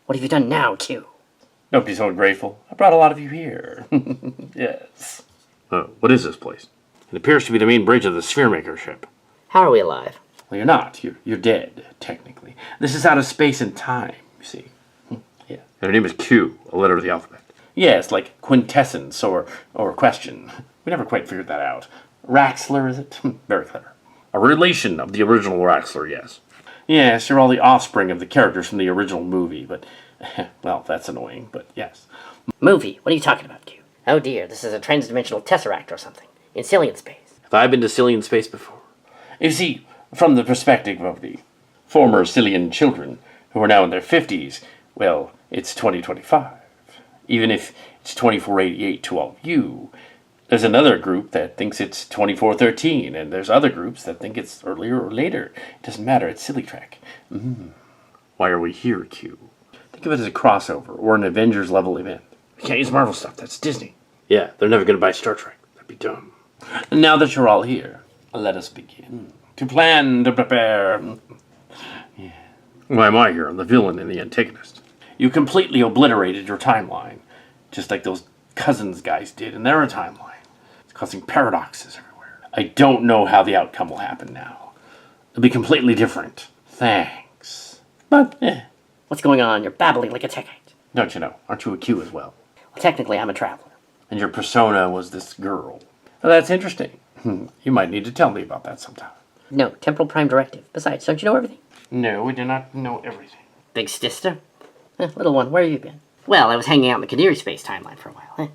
What have you done now, Q? Don't be so ungrateful. I brought a lot of you here. Yes. What is this place? It appears to be the main bridge of the Spheremaker ship. How are we alive? Well, you're not. You're dead, technically. This is out of space and time, you see. Yeah. And her name is Q, a letter of the alphabet. Yes, like quintessence or question. We never quite figured that out. Raxler, is it? Very clever. A relation of the original Raxler, yes. Yes, you're all the offspring of the characters from the original movie, but, well, that's annoying, but yes. Movie? What are you talking about, Q? Oh dear, this is a transdimensional tesseract or something. In Sillian space. Have I been to Sillian space before? You see, from the perspective of the former Sillian children, who are now in their 50s, well, it's 2025. Even if it's 2488 to all of you, there's another group that thinks it's 2413, and there's other groups that think it's earlier or later. It doesn't matter, it's silly track. Why are we here, Q? Think of it as a crossover, or an Avengers-level event. We can't use Marvel stuff, that's Disney. Yeah, they're never going to buy Star Trek. That'd be dumb. And now that you're all here, let us begin. To plan, to prepare. Yeah. Why am I here? I'm the villain and the antagonist. You completely obliterated your timeline, just like those Casens guys did in their timeline. It's causing paradoxes everywhere. I don't know how the outcome will happen now. It'll be completely different. Thanks. But, What's going on? You're babbling like a techite. Don't you know? Aren't you a Q as well? Well, technically, I'm a traveler. And your persona was this girl. Well, that's interesting. You might need to tell me about that sometime. No, temporal prime directive. Besides, don't you know everything? No, we do not know everything. Big sister? Little one, where have you been? Well, I was hanging out in the Canary space timeline for a while.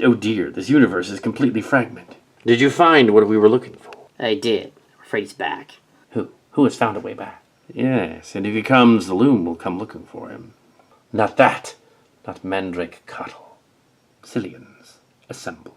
Oh dear, this universe is completely fragmented. Did you find what we were looking for? I did. I'm afraid he's back. Who has found a way back? Yes, and if he comes, the Loom will come looking for him. Not that. Not Mandrake Cottle. Sillians, assemble.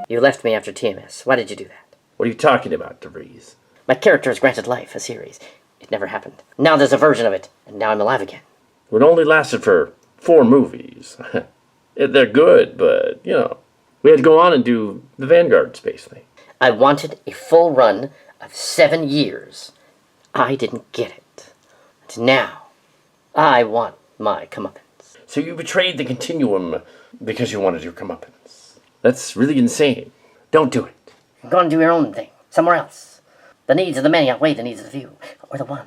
You left me after TMS. Why did you do that? What are you talking about, DeVries? My character is granted life, a series. It never happened. Now there's a version of it, and now I'm alive again. It only lasted for 4 movies. They're good, but, we had to go on and do the Vanguard space thing. I wanted a full run of 7 years. I didn't get it. And now, I want my comeuppance. So you betrayed the continuum because you wanted your comeuppance. That's really insane. Don't do it. Go and do your own thing, somewhere else. The needs of the many outweigh the needs of the few, or the one.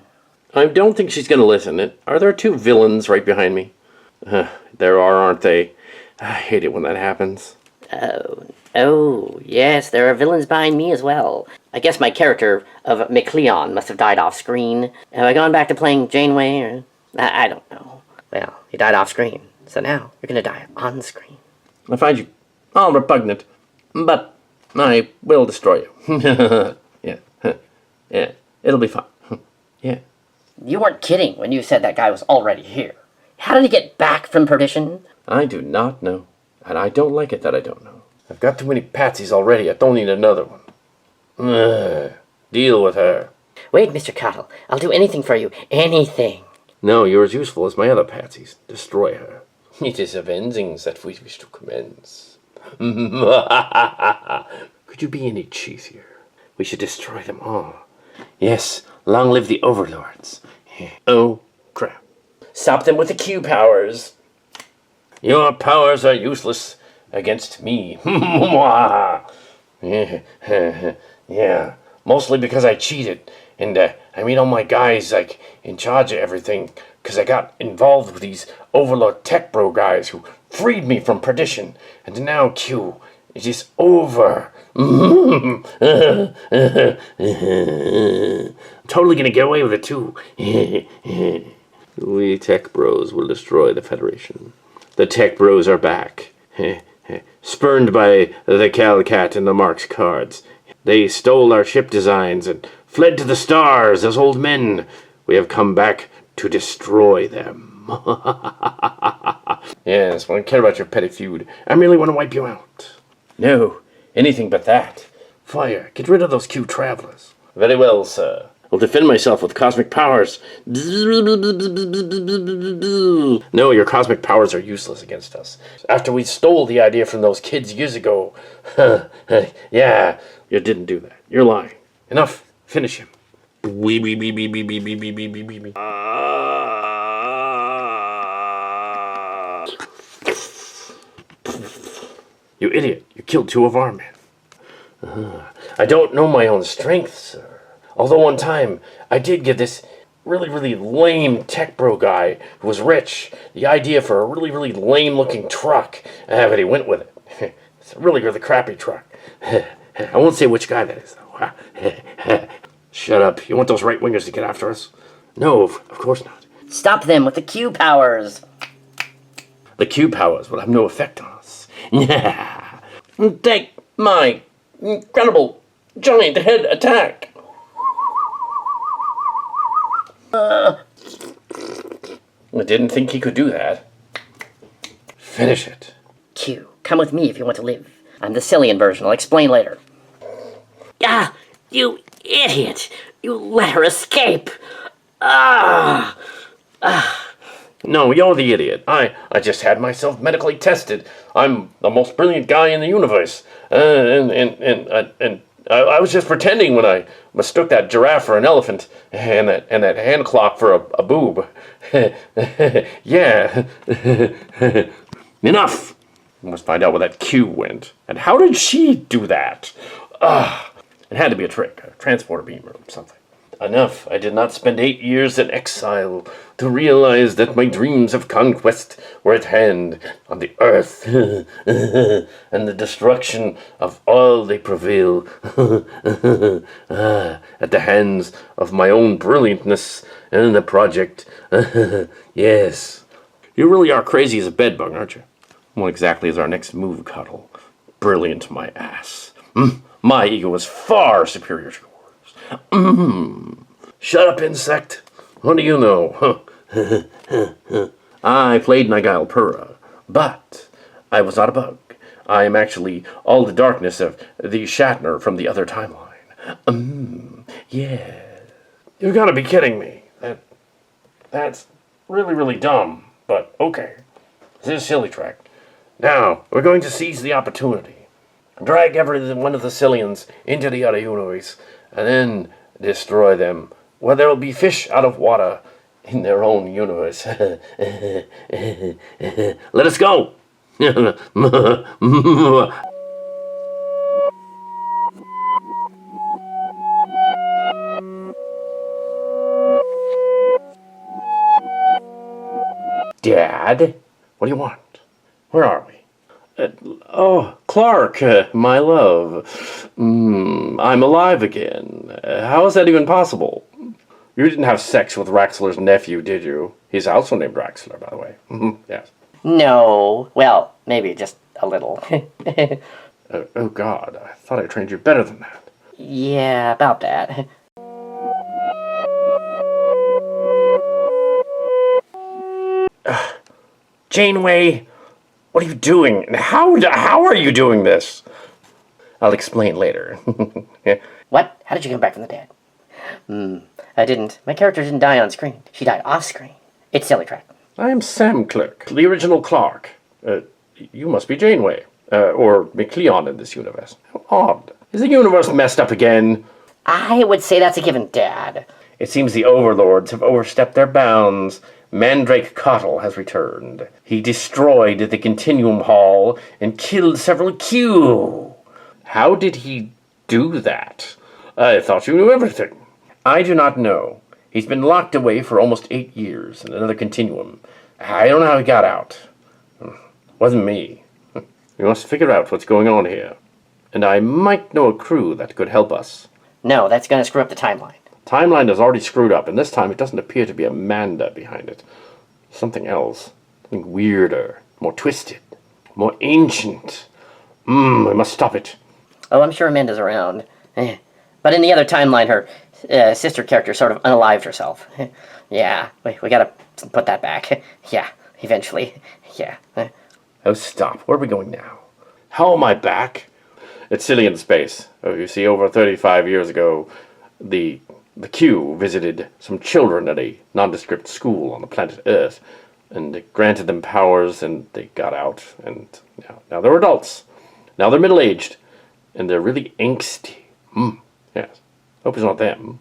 I don't think she's going to listen. Are there 2 villains right behind me? There are, aren't they? I hate it when that happens. Oh, yes, there are villains behind me as well. I guess my character of McLeon must have died off screen. Have I gone back to playing Janeway, or... I don't know. Well, he died off screen, so now you're gonna die on screen. I find you all repugnant, but I will destroy you. Yeah, it'll be fun. Yeah. You weren't kidding when you said that guy was already here. How did he get back from perdition? I do not know, and I don't like it that I don't know. I've got too many patsies already. I don't need another one. Deal with her. Wait, Mr. Cottle. I'll do anything for you. Anything. No, you're as useful as my other patsies. Destroy her. It is avenging that we wish to commence. Could you be any cheesier? We should destroy them all. Yes, long live the Overlords. Oh, crap. Stop them with the Q powers. Your powers are useless against me. Yeah, mostly because I cheated. And, all my guys, in charge of everything. Because I got involved with these Overlord tech bro guys who freed me from perdition. And now, Q, it is over. I'm totally gonna get away with it, too. We tech bros will destroy the Federation. The tech bros are back. Spurned by the Calcat and the Mark's cards. They stole our ship designs and fled to the stars as old men. We have come back to destroy them. Yes, I don't care about your petty feud. I merely want to wipe you out. No, anything but that. Fire, get rid of those Q travelers. Very well, sir. I'll defend myself with cosmic powers. No, your cosmic powers are useless against us. After we stole the idea from those kids years ago. Yeah, you didn't do that. You're lying. Enough. Finish him. You idiot. You killed 2 of our men. I don't know my own strength, sir. Although one time, I did give this really lame tech bro guy who was rich the idea for a really lame looking truck. But he went with it. It's a really crappy truck. I won't say which guy that is, though. Shut up. You want those right-wingers to get after us? No, of course not. Stop them with the Q powers. The Q powers will have no effect on us. Take my incredible giant head attack. I didn't think he could do that. Finish it. Q, come with me if you want to live. I'm the Sillian version. I'll explain later. Ah, you idiot! You let her escape! No, you're the idiot. I just had myself medically tested. I'm the most brilliant guy in the universe. And I was just pretending when I mistook that giraffe for an elephant and that hand clock for a boob. Yeah. Enough. We must find out where that Q went. And how did she do that? It had to be a trick, a transporter beam or something. Enough. I did not spend 8 years in exile to realize that my dreams of conquest were at hand on the earth and the destruction of all they prevail at the hands of my own brilliantness and the project. Yes. You really are crazy as a bedbug, aren't you? What exactly is our next move, Cottle? Brilliant, my ass. My ego is far superior to yours. Shut up, insect. What do you know? I played Nigel Pura, but I was not a bug. I am actually all the darkness of the Shatner from the other timeline. Yeah. You've got to be kidding me. That's really dumb, but okay. This is silly track. Now, we're going to seize the opportunity. Drag every one of the Sillians into the other universe, and then destroy them, where there will be fish out of water in their own universe. Let us go! Dad? What do you want? Where are we? Clark, my love. I'm alive again. How is that even possible? You didn't have sex with Raxler's nephew, did you? He's also named Raxler, by the way. Yes. No. Well, maybe just a little. Oh, God. I thought I trained you better than that. Yeah, about that. Janeway, what are you doing? And how are you doing this? I'll explain later. What? How did you come back from the dead? I didn't. My character didn't die on screen. She died off screen. It's silly track. I am Sam Clerk, the original Clark. You must be Janeway. Or McLeon in this universe. How odd. Is the universe messed up again? I would say that's a given, Dad. It seems the Overlords have overstepped their bounds. Mandrake Cottle has returned. He destroyed the Continuum Hall and killed several Q. How did he do that? I thought you knew everything. I do not know. He's been locked away for almost 8 years in another continuum. I don't know how he got out. Wasn't me. We must figure out what's going on here. And I might know a crew that could help us. No, that's gonna screw up the timeline. Timeline is already screwed up, and this time it doesn't appear to be Amanda behind it. Something else. Something weirder. More twisted. More ancient. I must stop it. Oh, I'm sure Amanda's around. But in the other timeline, her sister character sort of unalived herself. Yeah, we gotta put that back. Yeah, eventually. Yeah. Oh, stop. Where are we going now? How am I back? It's Sillian space. Oh, you see, over 35 years ago, the The Q visited some children at a nondescript school on the planet Earth, and it granted them powers, and they got out, and now they're adults. Now they're middle-aged, and they're really angsty. Yes. Hope it's not them.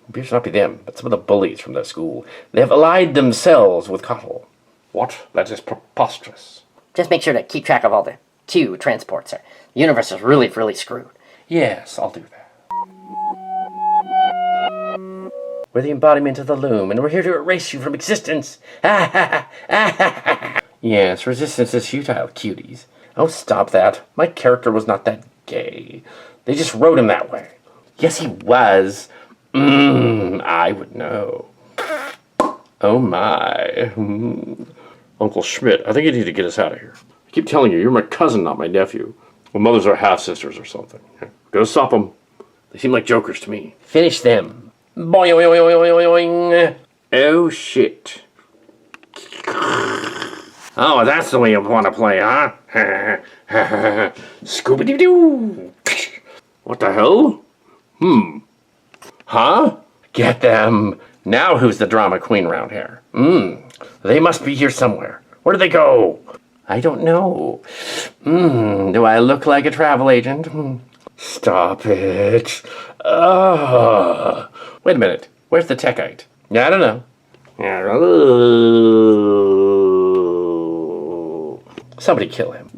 Appears to not be them, but some of the bullies from their school. They have allied themselves with Cottle. What? That is preposterous. Just make sure to keep track of all the Q transports. The universe is really, really screwed. Yes, I'll do that. We're the embodiment of the Loom, and we're here to erase you from existence. Yes, resistance is futile, cuties. Oh, stop that. My character was not that gay. They just wrote him that way. Yes, he was. I would know. Oh, my. Uncle Schmidt, I think you need to get us out of here. I keep telling you, you're my cousin, not my nephew. Well, mothers are half-sisters or something. Go stop them. They seem like jokers to me. Finish them. Boing. Oh, shit. Oh, that's the way you want to play, huh? Scooby-Doo! What the hell? Huh? Get them. Now who's the drama queen around here? They must be here somewhere. Where do they go? I don't know. Do I look like a travel agent? Stop it. Wait a minute. Where's the techite? I don't know. Somebody kill him.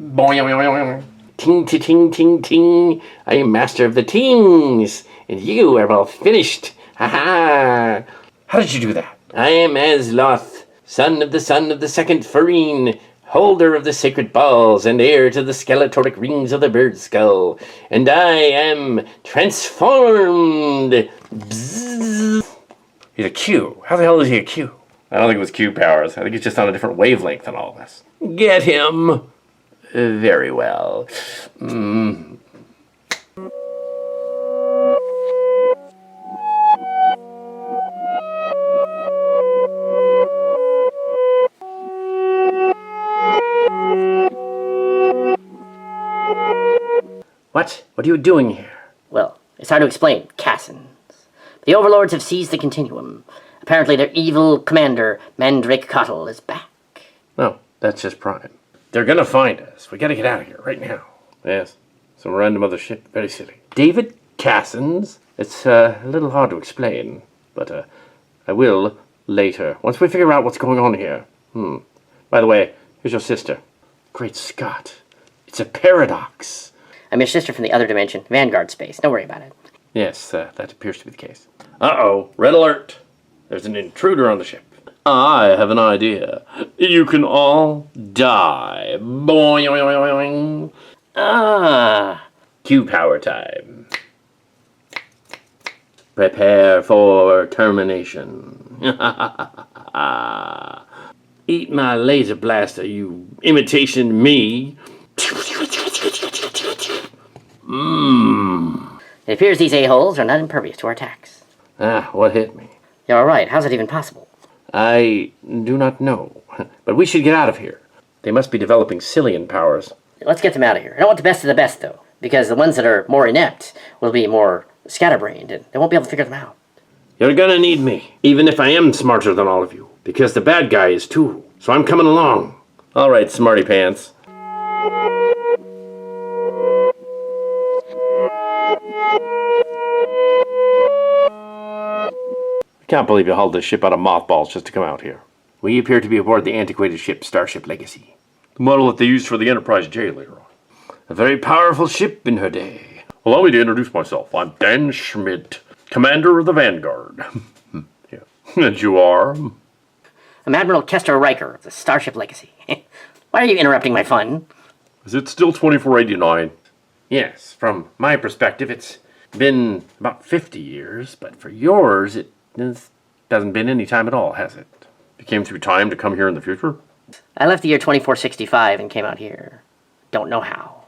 Ting, ting, ting, ting, ting. I am master of the tings, and you are all finished. Ha ha. How did you do that? I am Azzilott, son of the second Farine, holder of the sacred balls, and heir to the skeletoric rings of the bird skull. And I am transformed. Bzzz. He's a Q. How the hell is he a Q? I don't think it was Q powers. I think he's just on a different wavelength than all of us. Get him. Very well. What? What are you doing here? Well, it's hard to explain. Casens. The Overlords have seized the Continuum. Apparently their evil commander, Mandrake Cottle, is back. No, that's just Prime. They're gonna find us. We gotta get out of here right now. Yes, some random other ship. Very silly. David Casens? It's a little hard to explain, but I will later, once we figure out what's going on here. By the way, here's your sister. Great Scott. It's a paradox. I'm your sister from the other dimension, Vanguard space. Don't worry about it. Yes, that appears to be the case. Uh-oh, red alert. There's an intruder on the ship. I have an idea. You can all die. Boing. Q power time. Prepare for termination. Eat my laser blaster, you imitation me. It appears these a-holes are not impervious to our attacks. What hit me? You're alright. How's it even possible? I do not know. But we should get out of here. They must be developing Sillian powers. Let's get them out of here. I don't want the best of the best, though, because the ones that are more inept will be more scatterbrained, and they won't be able to figure them out. You're gonna need me, even if I am smarter than all of you, because the bad guy is too. So I'm coming along. All right, smarty pants. I can't believe you hauled this ship out of mothballs just to come out here. We appear to be aboard the antiquated ship Starship Legacy. The model that they used for the Enterprise J later on. A very powerful ship in her day. Allow me to introduce myself. I'm Dan Schmidt, commander of the Vanguard. Yeah. And you are? I'm Admiral Kestra Riker of the Starship Legacy. Why are you interrupting my fun? Is it still 2489? Yes, from my perspective, it's been about 50 years, but for yours, it hasn't been any time at all, has it? You came through time to come here in the future? I left the year 2465 and came out here. Don't know how.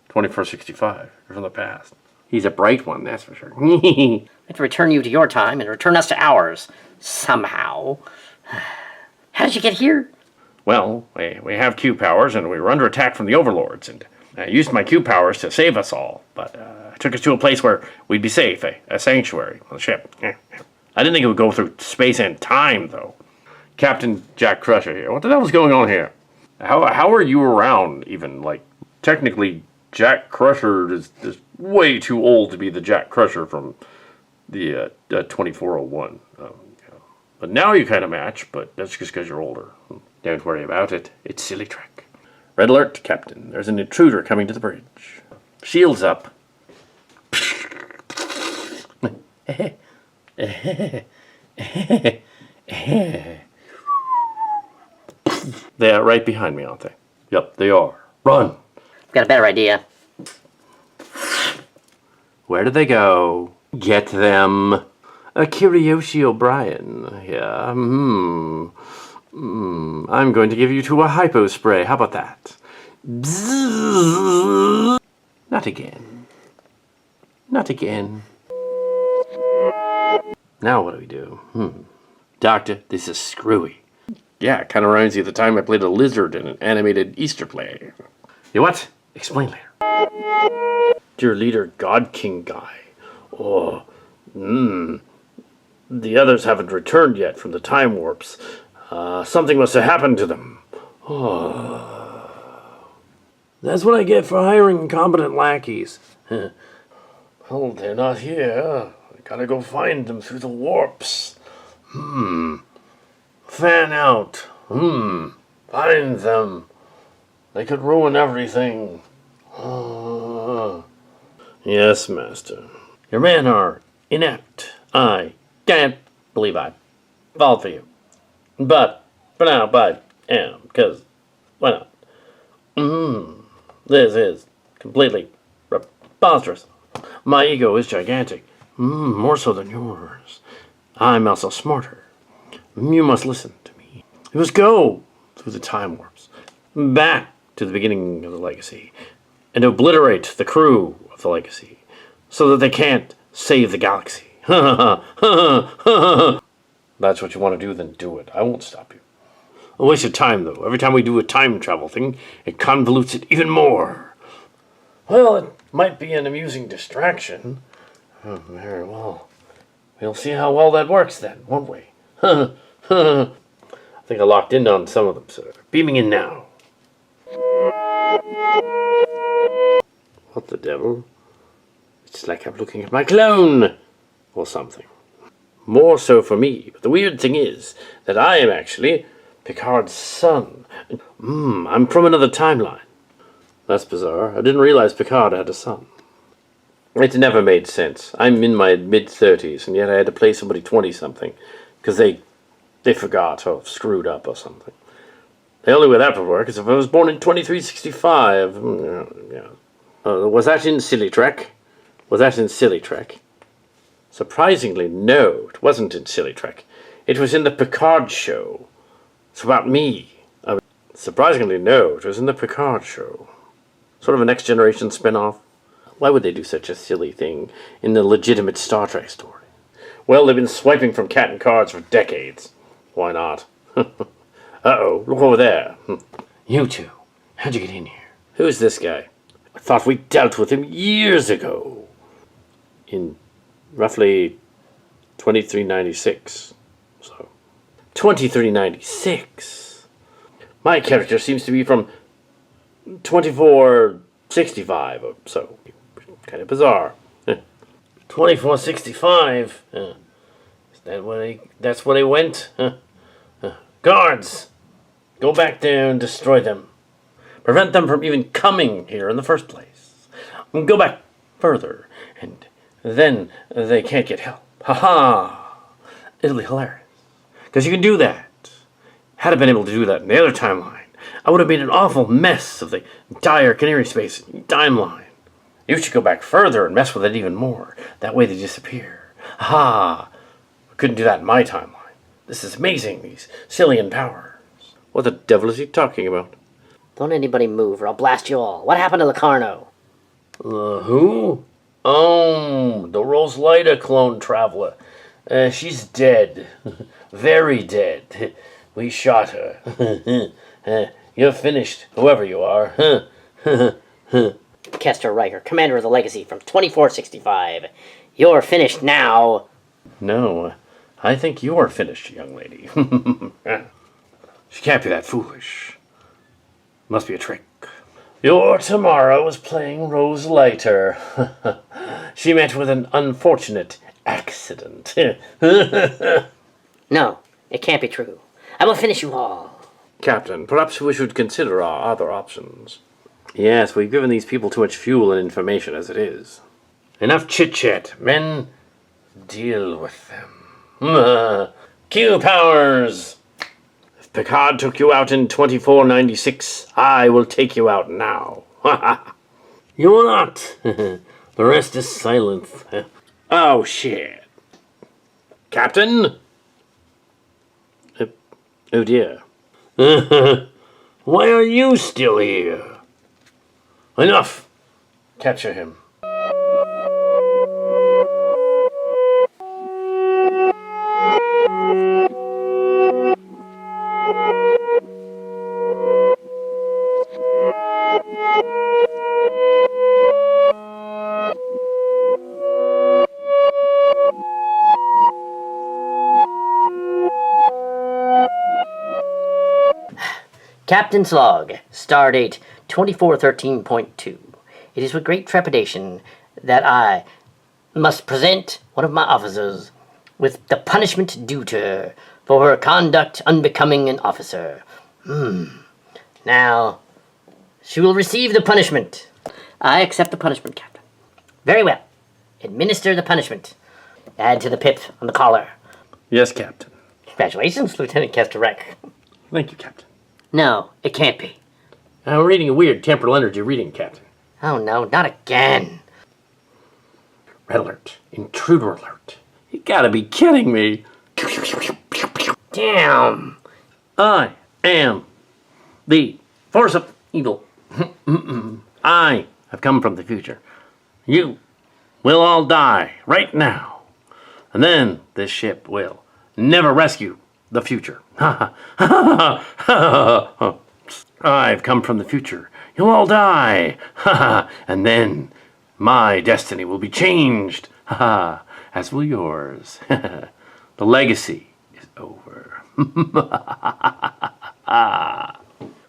2465. You're from the past. He's a bright one, that's for sure. I have to return you to your time and return us to ours. Somehow. How did you get here? Well, we have Q powers, and we were under attack from the Overlords, and I used my Q powers to save us all, but I took us to a place where we'd be safe, a sanctuary on the ship. I didn't think it would go through space and time, though. Captain Jack Crusher here. What the hell was going on here? How are you around, even? Like, technically, Jack Crusher is way too old to be the Jack Crusher from the 2401. But now you kind of match, but that's just because you're older. Don't worry about it. It's silly trick. Red alert, Captain. There's an intruder coming to the bridge. Shields up. They're right behind me, aren't they? Yep, they are. Run! Got a better idea. Where did they go? Get them. Kiryoshi O'Brien. Yeah. I'm going to give you two a hypo spray. How about that? Bzzz. Not again. Not again. Now what do we do? Doctor, this is screwy. Yeah, it kind of reminds you of the time I played a lizard in an animated Easter play. You what? Explain later. Dear leader, God King guy. Oh, The others haven't returned yet from the time warps. Something must have happened to them. Oh. That's what I get for hiring incompetent lackeys. Oh, they're not here. I gotta go find them through the warps. Fan out. Find them. They could ruin everything. Yes, Master. Your men are inept. I can't believe I fall for you. But, for now, I am, because, why not? This is completely preposterous. My ego is gigantic. More so than yours. I'm also smarter. You must listen to me. We must go through the time warps, back to the beginning of the Legacy, and obliterate the crew of the Legacy, so that they can't save the galaxy. That's what you want to do, then do it. I won't stop you. A waste of time, though. Every time we do a time travel thing, it convolutes it even more. Well, it might be an amusing distraction. Very well. We'll see how well that works then, won't we? I think I locked in on some of them, sir. Beaming in now. What the devil? It's like I'm looking at my clone! Or something. More so for me, but the weird thing is that I am actually Picard's son. I'm from another timeline. That's bizarre. I didn't realize Picard had a son. It never made sense. I'm in my mid-30s, and yet I had to play somebody 20-something, because they forgot or screwed up or something. The only way that would work is if I was born in 2365. Was that in Silly Trek? Was that in Silly Trek? Surprisingly, no, it wasn't in Silly Trek. It was in the Picard show. It's about me. Surprisingly, no, it was in the Picard show. Sort of a Next Generation spin-off. Why would they do such a silly thing in the legitimate Star Trek story? Well, they've been swiping from cat and cards for decades. Why not? Uh-oh, look over there. You two, how'd you get in here? Who's this guy? I thought we dealt with him years ago. In roughly 2396. So, 2396? My character seems to be from 2465 or so. Kind of bizarre. 2465? Is that where that's where they went? Guards! Go back there and destroy them. Prevent them from even coming here in the first place. Go back further, and then they can't get help. Ha-ha! It'll be hilarious. Because you can do that. Had I been able to do that in the other timeline, I would have made an awful mess of the dire Canary Space timeline. You should go back further and mess with it even more. That way they disappear. Ha! I couldn't do that in my timeline. This is amazing, these Sillian powers. What the devil is he talking about? Don't anybody move or I'll blast you all. What happened to Locarno? Who? Oh, the Rosalita clone traveler. She's dead. Very dead. We shot her. You're finished, whoever you are. Kestra Riker, commander of the Legacy from 2465. You're finished now. No, I think you're finished, young lady. She can't be that foolish. Must be a trick. Your Tamara was playing Rose Lighter. She met with an unfortunate accident. No, it can't be true. I will finish you all. Captain, perhaps we should consider our other options. Yes, we've given these people too much fuel and information as it is. Enough chit-chat. Men, deal with them. Q powers! If Picard took you out in 2496, I will take you out now. You will not. The rest is silence. Oh, shit. Captain? Oh, dear. Why are you still here? Enough! Capture him. Captain's log, stardate 2413.2. It is with great trepidation that I must present one of my officers with the punishment due to her for her conduct unbecoming an officer. Now, she will receive the punishment. I accept the punishment, Captain. Very well. Administer the punishment. Add to the pip on the collar. Yes, Captain. Congratulations, Lieutenant Kestra Riker. Thank you, Captain. No, it can't be. I'm reading a weird temporal energy reading, Captain. Oh no, not again. Red alert. Intruder alert. You gotta be kidding me. Damn. I am the force of evil. I have come from the future. You will all die right now. And then this ship will never rescue the future. I've come from the future. You'll all die. And then my destiny will be changed. As will yours. The legacy is over.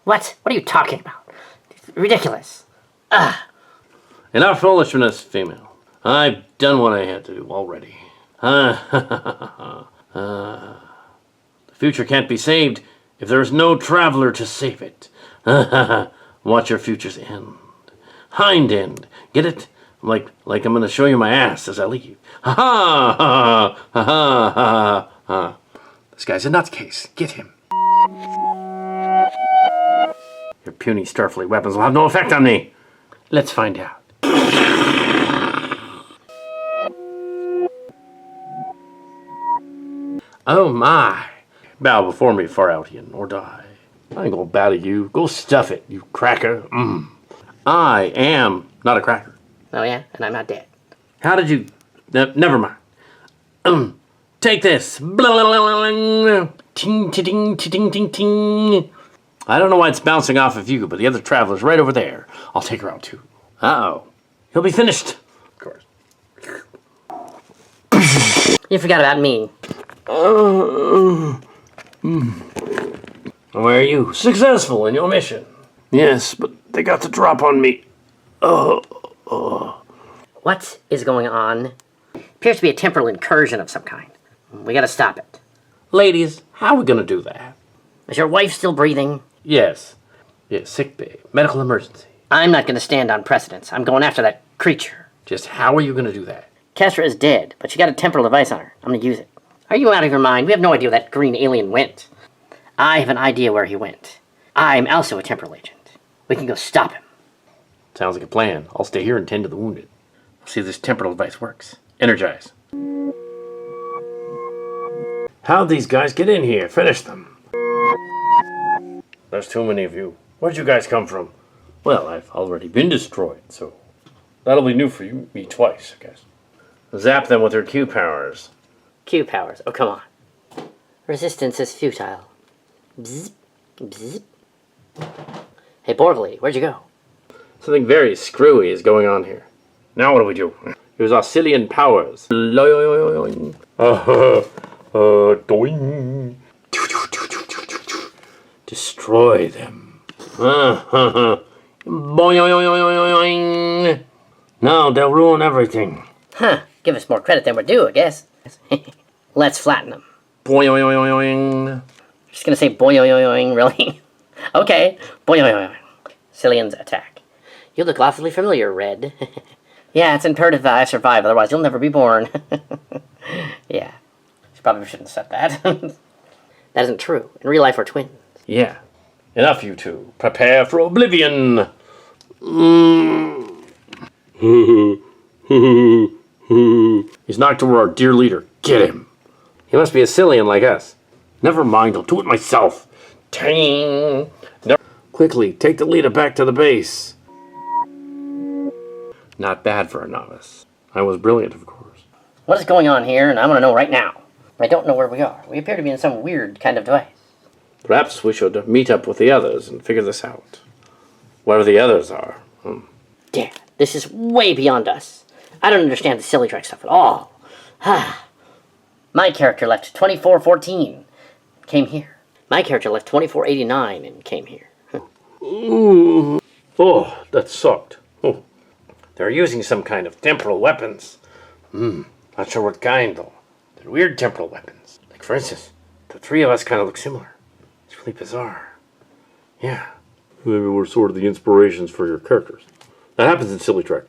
What? What are you talking about? It's ridiculous. Enough foolishness, female. I've done what I had to do already. The future can't be saved if there is no traveler to save it. Watch your futures end. Hind end. Get it? Like I'm going to show you my ass as I leave. This guy's a nutcase. Get him. Your puny Starfleet weapons will have no effect on me. Let's find out. Oh my. Bow before me, Farautian, or die. I ain't gonna bow to you. Go stuff it, you cracker. I am not a cracker. Oh yeah? And I'm not dead. How did you... never mind. Take this. Ting, ting, ting, ting, ting, ting. I don't know why it's bouncing off of you, but the other traveler's right over there. I'll take her out too. Uh-oh. He'll be finished. Of course. You forgot about me. Why are you successful in your mission? Yes, but they got the drop on me. What is going on? Appears to be a temporal incursion of some kind. We gotta stop it. Ladies, how are we gonna do that? Is your wife still breathing? Yes. Yes, sick bay. Medical emergency. I'm not gonna stand on precedence. I'm going after that creature. Just how are you gonna do that? Kestra is dead, but she got a temporal device on her. I'm gonna use it. Are you out of your mind? We have no idea where that green alien went. I have an idea where he went. I'm also a temporal agent. We can go stop him. Sounds like a plan. I'll stay here and tend to the wounded. See if this temporal device works. Energize. How'd these guys get in here? Finish them. There's too many of you. Where'd you guys come from? Well, I've already been destroyed, so that'll be new for you. Me twice, I guess. Zap them with their Q powers. Q powers. Oh, come on. Resistance is futile. Bzz. Bzz. Hey, Borg lady, where'd you go? Something very screwy is going on here. Now what do we do? Use our Sillian powers. Doing. Destroy them. Boing. No, they'll ruin everything. Huh. Give us more credit than we're due, I guess. Let's flatten them. Boing. Just gonna say boing, really? Okay. Boing. Sillians attack. You look awfully familiar, Red. Yeah, it's imperative that I survive, otherwise you'll never be born. Yeah. Probably shouldn't have said that. That isn't true. In real life, we're twins. Yeah. Enough, you two. Prepare for oblivion. He's knocked over our dear leader. Get him. He must be a Sillian like us. Never mind, I'll do it myself. Ting. No. Quickly, take the leader back to the base. Not bad for a novice. I was brilliant, of course. What is going on here? And I want to know right now. I don't know where we are. We appear to be in some weird kind of device. Perhaps we should meet up with the others and figure this out. Wherever the others are. Dad, this is way beyond us. I don't understand the silly track stuff at all. My character left 2414. Came here. My character left 2489 and came here. Oh, that sucked. Oh. They're using some kind of temporal weapons. Not sure what kind, though. They're weird temporal weapons. Like, for instance, the three of us kind of look similar. It's really bizarre. Yeah. Maybe we're sort of the inspirations for your characters. That happens in Silly Trek.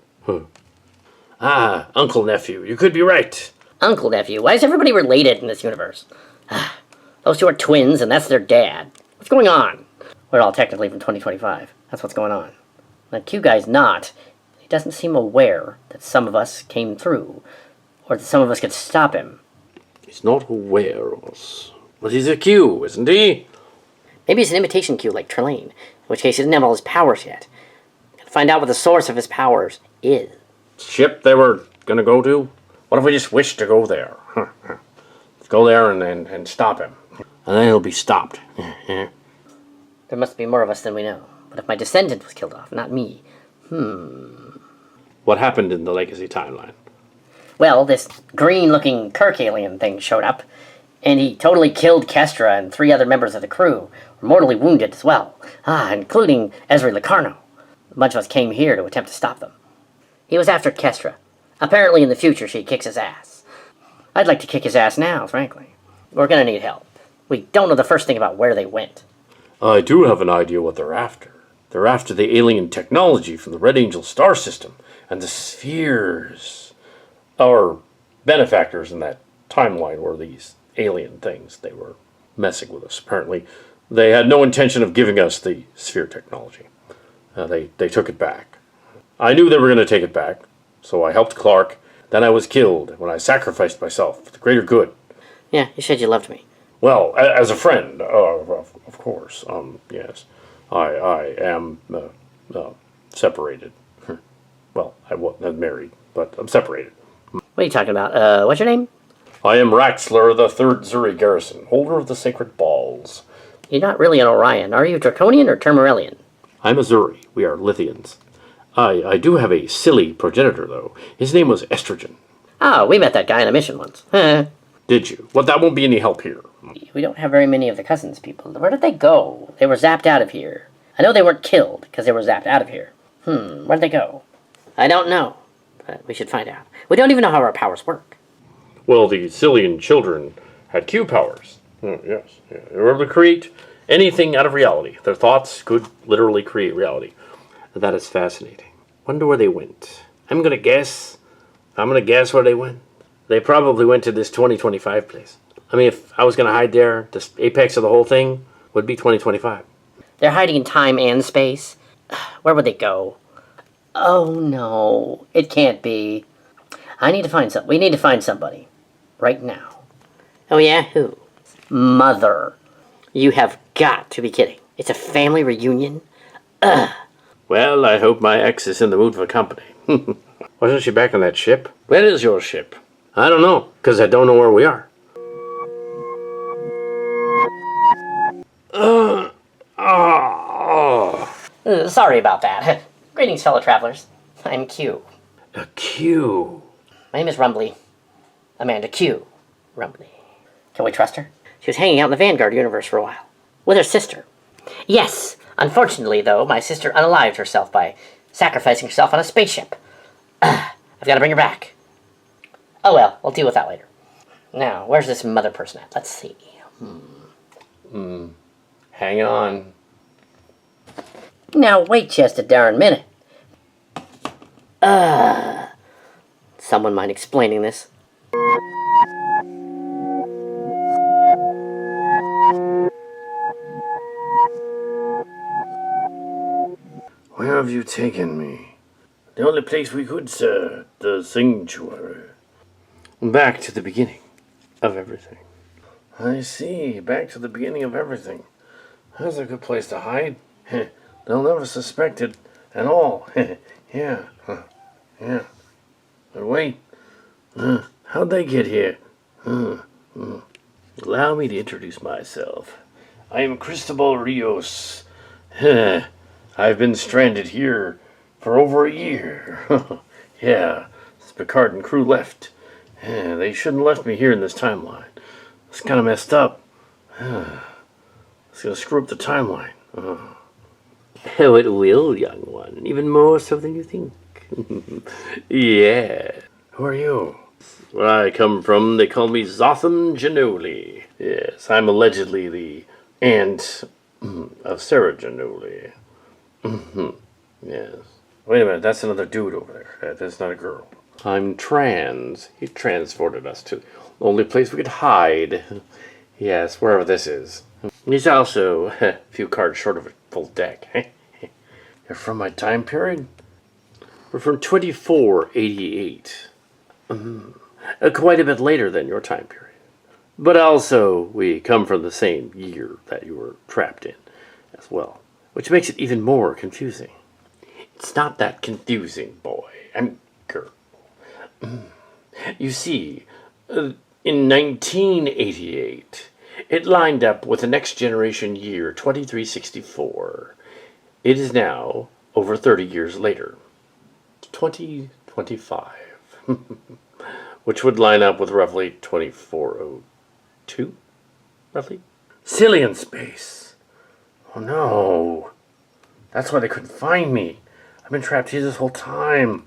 Ah, Uncle Nephew, you could be right. Uncle Nephew? Why is everybody related in this universe? Those two are twins, and that's their dad. What's going on? We're all technically from 2025. That's what's going on. That Q guy's not. He doesn't seem aware that some of us came through, or that some of us could stop him. He's not aware of us. But he's a Q, isn't he? Maybe he's an imitation Q like Trelane, in which case he doesn't have all his powers yet. Gotta find out what the source of his powers is. Ship they were gonna go to? What if we just wish to go there? Let's go there and stop him. And then he'll be stopped. There must be more of us than we know. But if my descendant was killed off, not me. What happened in the Legacy timeline? Well, this green-looking Kirk alien thing showed up, and he totally killed Kestra and 3 other members of the crew, were mortally wounded as well, including Ezri Locarno. A bunch of us came here to attempt to stop them. He was after Kestra. Apparently in the future she kicks his ass. I'd like to kick his ass now, frankly. We're gonna need help. We don't know the first thing about where they went. I do have an idea what they're after. They're after the alien technology from the Red Angel star system and the spheres. Our benefactors in that timeline were these alien things. They were messing with us. Apparently, they had no intention of giving us the sphere technology. They took it back. I knew they were going to take it back, so I helped Clark. Then I was killed when I sacrificed myself for the greater good. Yeah, you said you loved me. Well, as a friend, of course. Yes, I am separated. Well, I wasn't married, but I'm separated. What are you talking about? What's your name? I am Raxler, the 3rd Zuri Garrison, holder of the sacred balls. You're not really an Orion. Are you Draconian or Termarellian? I'm a Zuri. We are Lithians. I do have a silly progenitor, though. His name was Estrogen. Oh, we met that guy on a mission once. Did you? Well, that won't be any help here. We don't have very many of the Cousins people. Where did they go? They were zapped out of here. I know they weren't killed, because they were zapped out of here. Where'd they go? I don't know, but we should find out. We don't even know how our powers work. Well, the Sillian children had Q powers. Yes. They were able to create anything out of reality. Their thoughts could literally create reality. That is fascinating. Wonder where they went. I'm gonna guess where they went. They probably went to this 2025 place. I mean, if I was gonna hide there, the apex of the whole thing would be 2025. They're hiding in time and space. Where would they go? Oh no, it can't be. We need to find somebody. Right now. Oh yeah, who? Mother. You have got to be kidding. It's a family reunion? Well, I hope my ex is in the mood for company. Wasn't she back on that ship? Where is your ship? I don't know, because I don't know where we are. Sorry about that. Greetings, fellow travelers. I'm Q. A Q. My name is Rumbly. Amanda Q. Rumbly. Can we trust her? She was hanging out in the Vanguard universe for a while. With her sister. Yes! Unfortunately, though, my sister unalived herself by sacrificing herself on a spaceship. I've got to bring her back. Oh well, we'll deal with that later. Now, where's this mother person at? Let's see. Hang on. Now, wait just a darn minute. Someone mind explaining this? Where have you taken me? The only place we could, sir. The sanctuary. Back to the beginning of everything. I see. Back to the beginning of everything. That's a good place to hide. They'll never suspect it at all. Yeah. Yeah. But wait. How'd they get here? Allow me to introduce myself. I am Cristobal Rios. I've been stranded here for over a year. Yeah. Since Picard and crew left. They shouldn't have left me here in this timeline. It's kind of messed up. It's going to screw up the timeline. Oh, it will, young one. Even more so than you think. Yeah. Who are you? Where I come from, they call me Zotham Janeway. Yes, I'm allegedly the aunt of Sarah Janeway. Yes. Wait a minute, that's another dude over there. That's not a girl. I'm trans. He transported us to the only place we could hide. Yes, wherever this is. He's also a few cards short of a full deck. You're from my time period? We're from 2488. Quite a bit later than your time period. But also, we come from the same year that you were trapped in as well. Which makes it even more confusing. It's not that confusing, boy. Girl. You see, in 1988, it lined up with the next generation year, 2364. It is now over 30 years later. 2025. Which would line up with roughly 2402, roughly. Sillian space. Oh no. That's why they couldn't find me. I've been trapped here this whole time.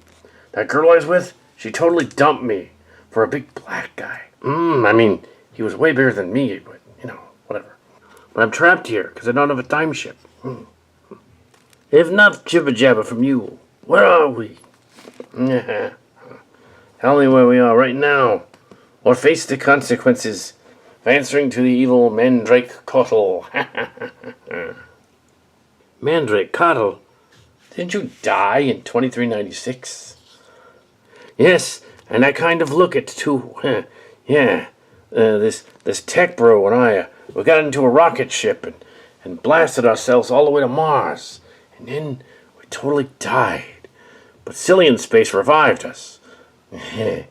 That girl I was with, she totally dumped me for a big black guy. I mean, he was way bigger than me, but, whatever. But I'm trapped here because I don't have a time ship. If not jibba jabba from you, where are we? Tell me where we are right now, or face the consequences of answering to the evil Mandrake Cottle. Mandrake Cottle? Didn't you die in 2396? Yes, and I kind of look it too. Yeah, this tech bro and I, we got into a rocket ship and blasted ourselves all the way to Mars, and then we totally died. But Sillian space revived us. We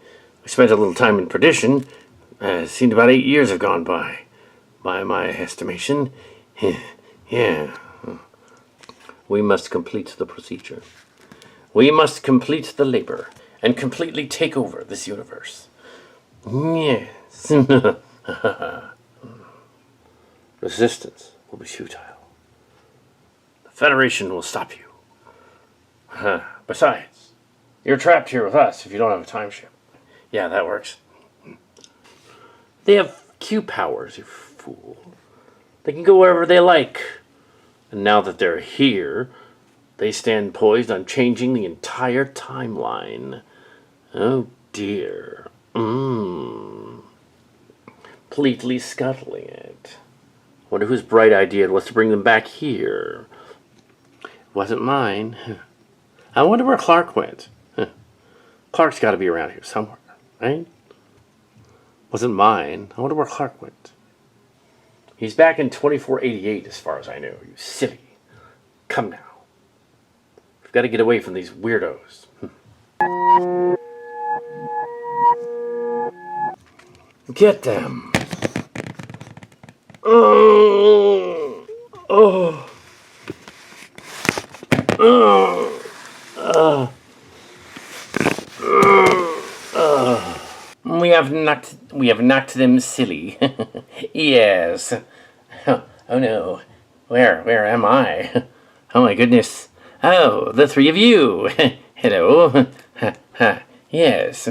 spent a little time in perdition. Seemed about 8 years have gone by my estimation. Yeah. We must complete the procedure. We must complete the labor and completely take over this universe. Yes. Resistance will be futile. The Federation will stop you. Besides, you're trapped here with us if you don't have a time ship. Yeah, that works. They have Q powers, you fool. They can go wherever they like. And now that they're here, they stand poised on changing the entire timeline. Oh dear. Completely scuttling it. Wonder whose bright idea it was to bring them back here. It wasn't mine. I wonder where Clark went. Clark's got to be around here somewhere, right? Wasn't mine. I wonder where Clark went. He's back in 2488 as far as I know. You silly. Come now. We've got to get away from these weirdos. Get them. we have knocked them silly. Yes. Oh no. Where am I? Oh my goodness. Oh, the three of you. Hello. Yes.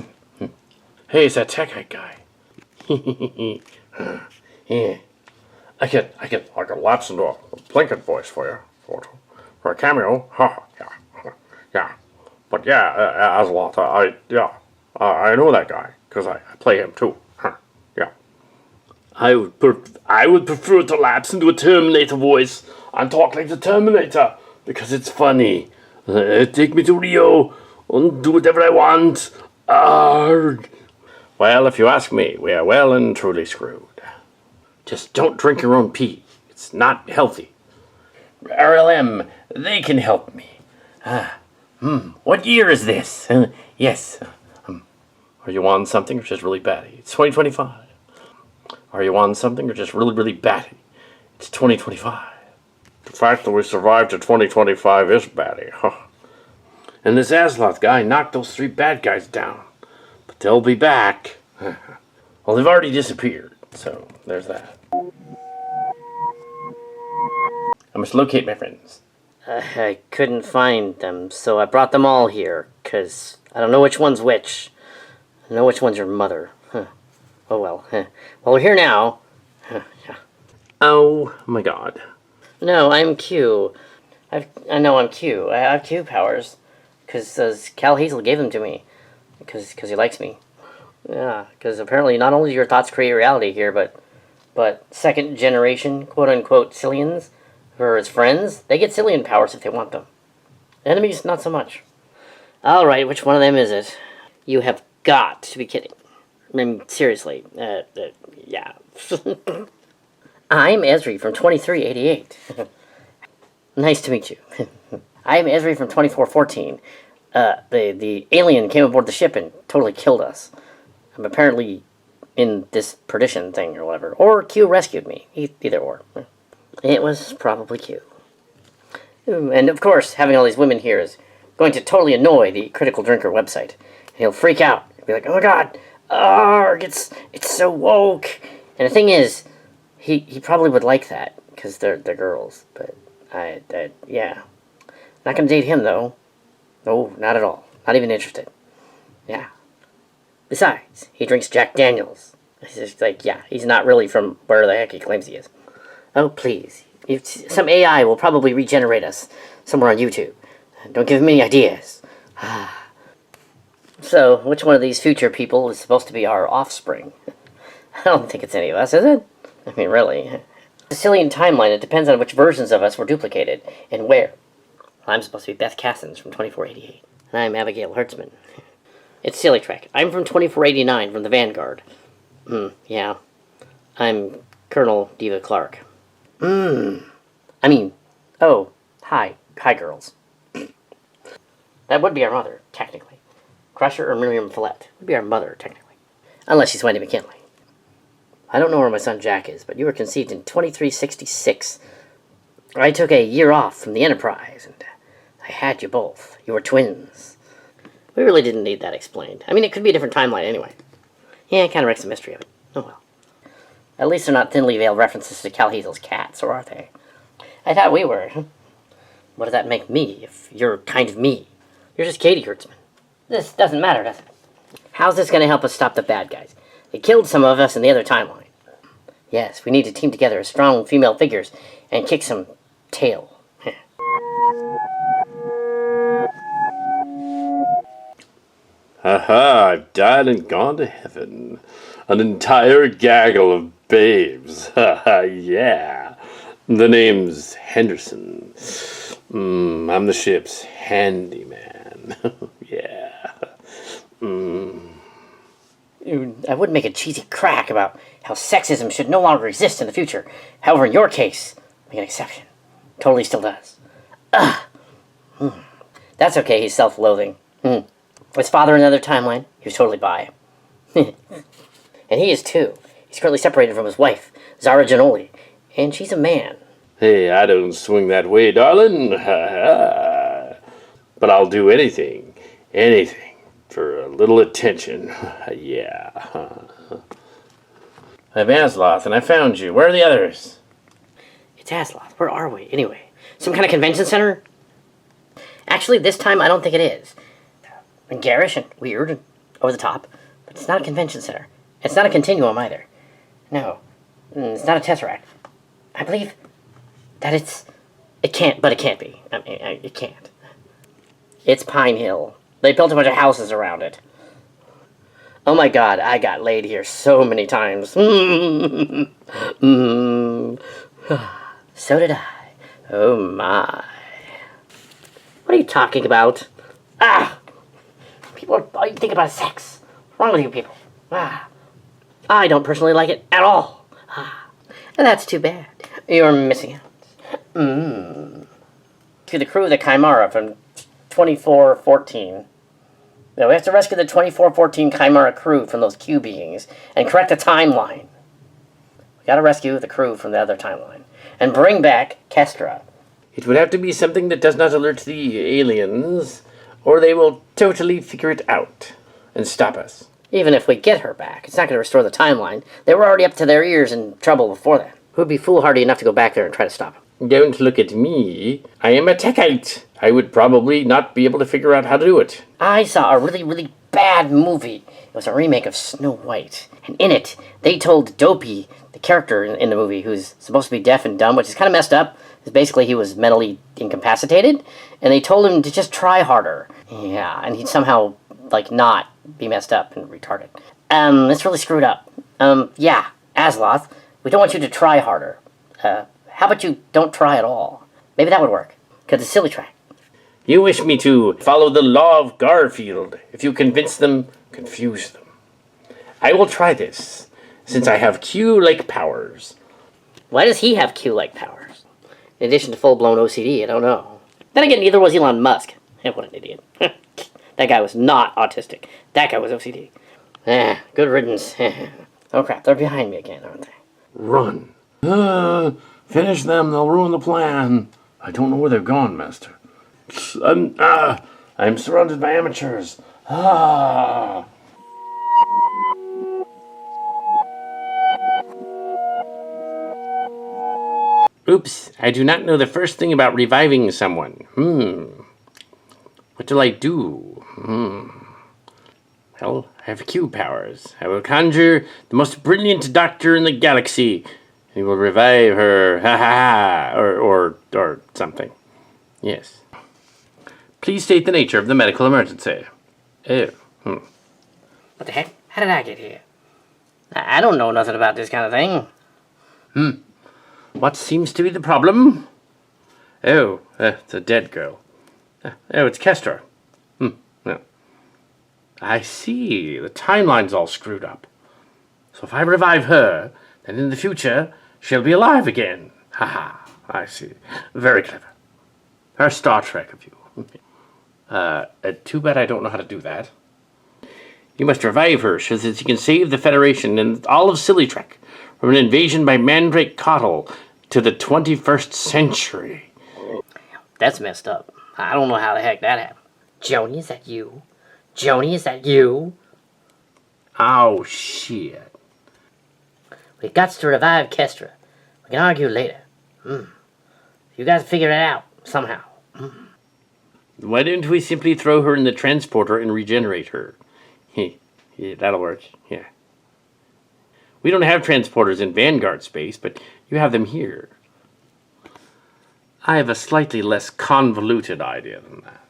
Hey, it's that tech guy. Yeah. I can lapse into a Blinken voice for you. For a cameo. Yeah. But yeah, Azzilott, I know that guy, because I play him too. Yeah. I would prefer to lapse into a Terminator voice and talk like the Terminator, because it's funny. Take me to Rio and do whatever I want. Arrgh. Well, if you ask me, we are well and truly screwed. Just don't drink your own pee. It's not healthy. RLM, they can help me. What year is this? Yes. Are you on something or just really batty? It's 2025. Are you on something or just really, really batty? It's 2025. The fact that we survived to 2025 is batty, huh? And this Azzilott guy knocked those three bad guys down. But they'll be back. Well, they've already disappeared, so there's that. I must locate my friends. I couldn't find them, so I brought them all here, 'cause I don't know which one's which. I know which one's your mother. Oh well. Well, we're here now. Yeah. Oh my god. No, I'm Q. I know I'm Q. I have Q powers. Because Cal Hazel gave them to me. Because he likes me. Yeah, because apparently not only do your thoughts create reality here, but second generation, quote-unquote, Sillians, for his friends, they get Sillian powers if they want them. Enemies, not so much. Alright, which one of them is it? You have got to be kidding. I mean, seriously. Yeah. I'm Esri from 2388. Nice to meet you. I'm Esri from 2414. The alien came aboard the ship and totally killed us. I'm apparently in this perdition thing or whatever. Or Q rescued me. Either or. It was probably Q. And of course, having all these women here is going to totally annoy the Critical Drinker website. And he'll freak out. He'll be like, oh my god, argh, it's so woke. And the thing is, he probably would like that, because they're girls. But, yeah. Not gonna date him, though. No, not at all. Not even interested. Yeah. Besides, he drinks Jack Daniels. It's just like, yeah, he's not really from where the heck he claims he is. Oh, please. Some AI will probably regenerate us somewhere on YouTube. Don't give him any ideas. So, which one of these future people is supposed to be our offspring? I don't think it's any of us, is it? I mean, really. The Sillian timeline, it depends on which versions of us were duplicated, and where. I'm supposed to be Beth Casens from 2488. And I'm Abigail Hertzman. It's Silly Trek. I'm from 2489 from the Vanguard. Yeah. I'm Colonel Diva Clark. Oh, hi. Hi, girls. That would be our mother, technically. Crusher or Miriam Follett would be our mother, technically. Unless she's Wendy McKinley. I don't know where my son Jack is, but you were conceived in 2366. I took a year off from the Enterprise, and I had you both. You were twins. We really didn't need that explained. I mean, it could be a different timeline anyway. Yeah, it kind of wrecks the mystery of it. Oh well. At least they're not thinly veiled references to Cal Hazel's cats, or are they? I thought we were. What does that make me, if you're kind of me? You're just Katie Hertzman. This doesn't matter, does it? How's this going to help us stop the bad guys? They killed some of us in the other timeline. Yes, we need to team together as strong female figures and kick some tail. Haha, I've died and gone to heaven. An entire gaggle of babes. Haha, yeah. The name's Henderson. I'm the ship's handyman. Yeah. I would make a cheesy crack about how sexism should no longer exist in the future. However, in your case, make an exception. Totally still does. That's okay, he's self-loathing. His father in another timeline, he was totally bi. And he is too. He's currently separated from his wife, Zara Janoli, and she's a man. Hey, I don't swing that way, darling. But I'll do anything. Anything. For a little attention. Yeah. I'm Azzilott, and I found you. Where are the others? It's Azzilott. Where are we, anyway? Some kind of convention center? Actually, this time I don't think it is. Garish and weird and over the top, but it's not a convention center. It's not a continuum either. No, it's not a tesseract. I believe that it can't be. I mean, it can't. It's Pine Hill. They built a bunch of houses around it. Oh my god, I got laid here so many times. So did I. Oh my. What are you talking about? People are all you think about is sex. What's wrong with you people? I don't personally like it at all. And that's too bad. You're missing out. To the crew of the Chimera from 2414. Now we have to rescue the 2414 Chimera crew from those Q beings and correct the timeline. We gotta rescue the crew from the other timeline and bring back Kestra. It would have to be something that does not alert the aliens, or they will totally figure it out and stop us. Even if we get her back, it's not gonna restore the timeline. They were already up to their ears in trouble before that. Who would be foolhardy enough to go back there and try to stop them? Don't look at me. I am a techite. I would probably not be able to figure out how to do it. I saw a really, really bad movie. It was a remake of Snow White. And in it, they told Dopey, the character in the movie, who's supposed to be deaf and dumb, which is kind of messed up, because basically he was mentally incapacitated, and they told him to just try harder. Yeah, and he'd somehow, not be messed up and retarded. It's really screwed up. Yeah, Azzilott, we don't want you to try harder. How about you don't try at all? Maybe that would work, because it's silly track. You wish me to follow the law of Garfield. If you convince them, confuse them. I will try this, since I have Q-like powers. Why does he have Q-like powers? In addition to full-blown OCD, I don't know. Then again, neither was Elon Musk. What an idiot. That guy was not autistic. That guy was OCD. Good riddance. Oh crap, they're behind me again, aren't they? Run. Finish them, they'll ruin the plan. I don't know where they've gone, Master. I'm surrounded by amateurs. Oops, I do not know the first thing about reviving someone. What do I do? Well, I have Q powers. I will conjure the most brilliant doctor in the galaxy. He will revive her, or something. Yes. Please state the nature of the medical emergency. What the heck? How did I get here? I don't know nothing about this kind of thing. What seems to be the problem? Oh, it's a dead girl. It's Kestra. No. I see. The timeline's all screwed up. So if I revive her, then in the future, she'll be alive again. I see. Very clever. Very Star Trek of you. Too bad I don't know how to do that. You must revive her so that you can save the Federation and all of Silly Trek from an invasion by Mandrake Cottle to the 21st century. That's messed up. I don't know how the heck that happened. Joni, is that you? Joni, is that you? Oh, shit. We've got to revive Kestra. We can argue later. You guys figure it out, somehow. Why don't we simply throw her in the transporter and regenerate her? Yeah, that'll work, yeah. We don't have transporters in Vanguard space, but you have them here. I have a slightly less convoluted idea than that.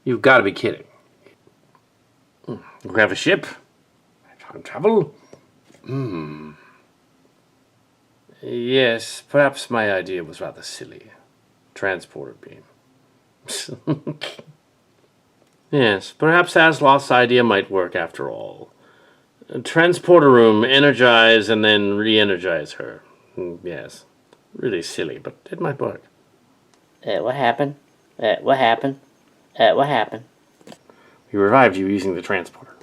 You've got to be kidding. We have a ship? Time travel? Yes, perhaps my idea was rather silly. Transporter beam. Yes, perhaps Azzilott's idea might work after all. A transporter room, energize and then re-energize her. Yes, really silly, but it might work. What happened? What happened? What happened? We revived you using the transporter.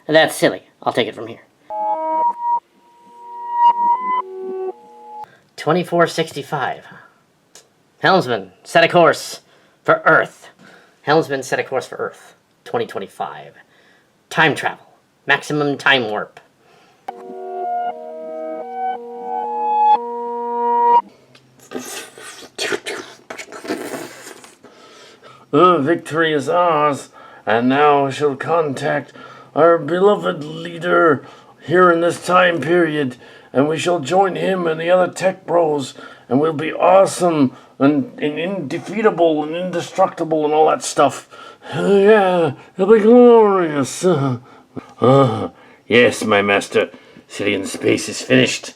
That's silly. I'll take it from here. 2465. Helmsman, set a course for Earth. Helmsman, set a course for Earth. 2025. Time travel. Maximum time warp. Victory is ours, and now we shall contact our beloved leader here in this time period, and we shall join him and the other tech bros, and we'll be awesome and indefeatable and indestructible and all that stuff. Yeah, it'll be glorious. Yes, my master. Sillian space is finished.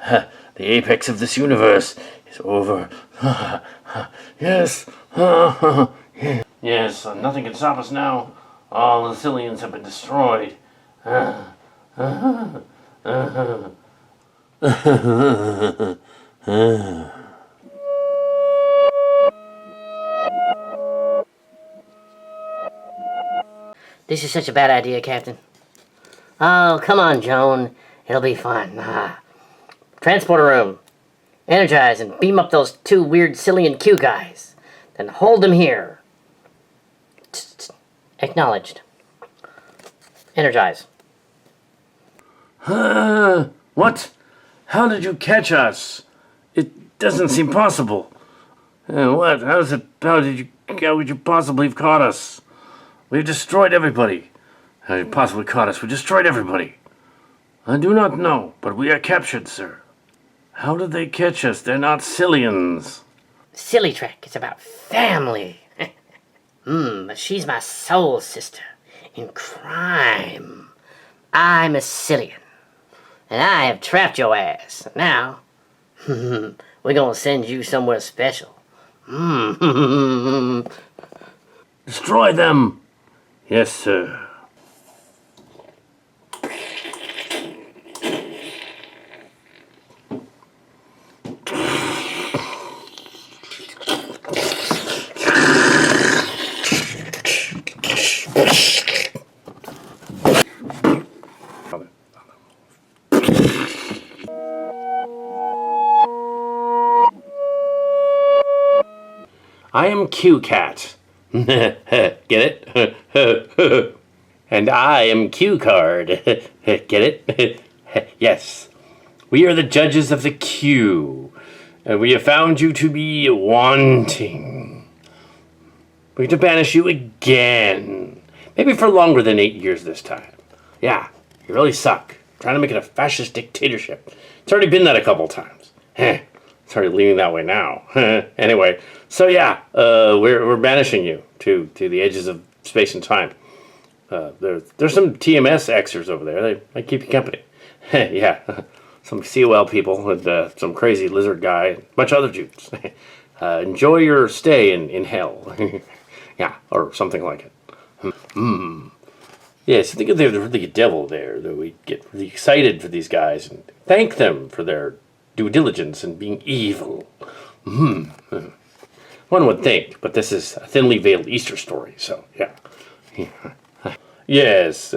The apex of this universe is over. Yes. Yes, nothing can stop us now. All the Sillians have been destroyed. This is such a bad idea, Captain. Oh, come on, Joan. It'll be fun. Transporter room. Energize and beam up those two weird Sillian Q guys. Then hold them here. Acknowledged. Energize. What? How did you catch us? It doesn't seem possible. What? How would you possibly have caught us? We've destroyed everybody. How did you possibly caught us? We destroyed everybody. I do not know, but we are captured, sir. How did they catch us? They're not Sillians. Silly Trek is about family. But she's my soul sister in crime. I'm a Sillian, and I have trapped your ass. Now, we're gonna send you somewhere special. Destroy them! Yes, sir. I am Q-Cat. Get it? And I am Q-Card. Get it? Yes. We are the judges of the Q. And we have found you to be wanting. We have to banish you again. Maybe for longer than 8 years this time. Yeah, you really suck. Trying to make it a fascist dictatorship. It's already been that a couple times. It's already leaning that way now. Anyway, so yeah, we're banishing you to the edges of space and time. There's some TMS Xers over there. They might keep you company. Yeah, some COL people and some crazy lizard guy, a bunch of other Jews. Enjoy your stay in hell. Yeah, or something like it. Yes, I think if they were really a devil there, that we'd get really excited for these guys and thank them for their due diligence and being evil. One would think, but this is a thinly veiled Easter story, so yeah. Yes,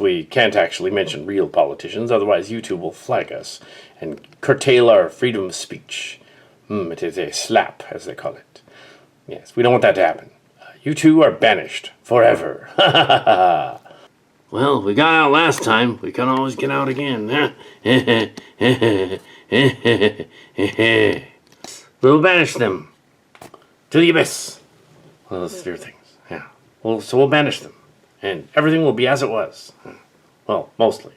we can't actually mention real politicians, otherwise YouTube will flag us and curtail our freedom of speech. It is a slap, as they call it. Yes, we don't want that to happen. You two are banished forever. Well, we got out last time. We can always get out again. We'll banish them to the abyss. Well, those three things. Yeah. Well, so we'll banish them, and everything will be as it was. Well, mostly.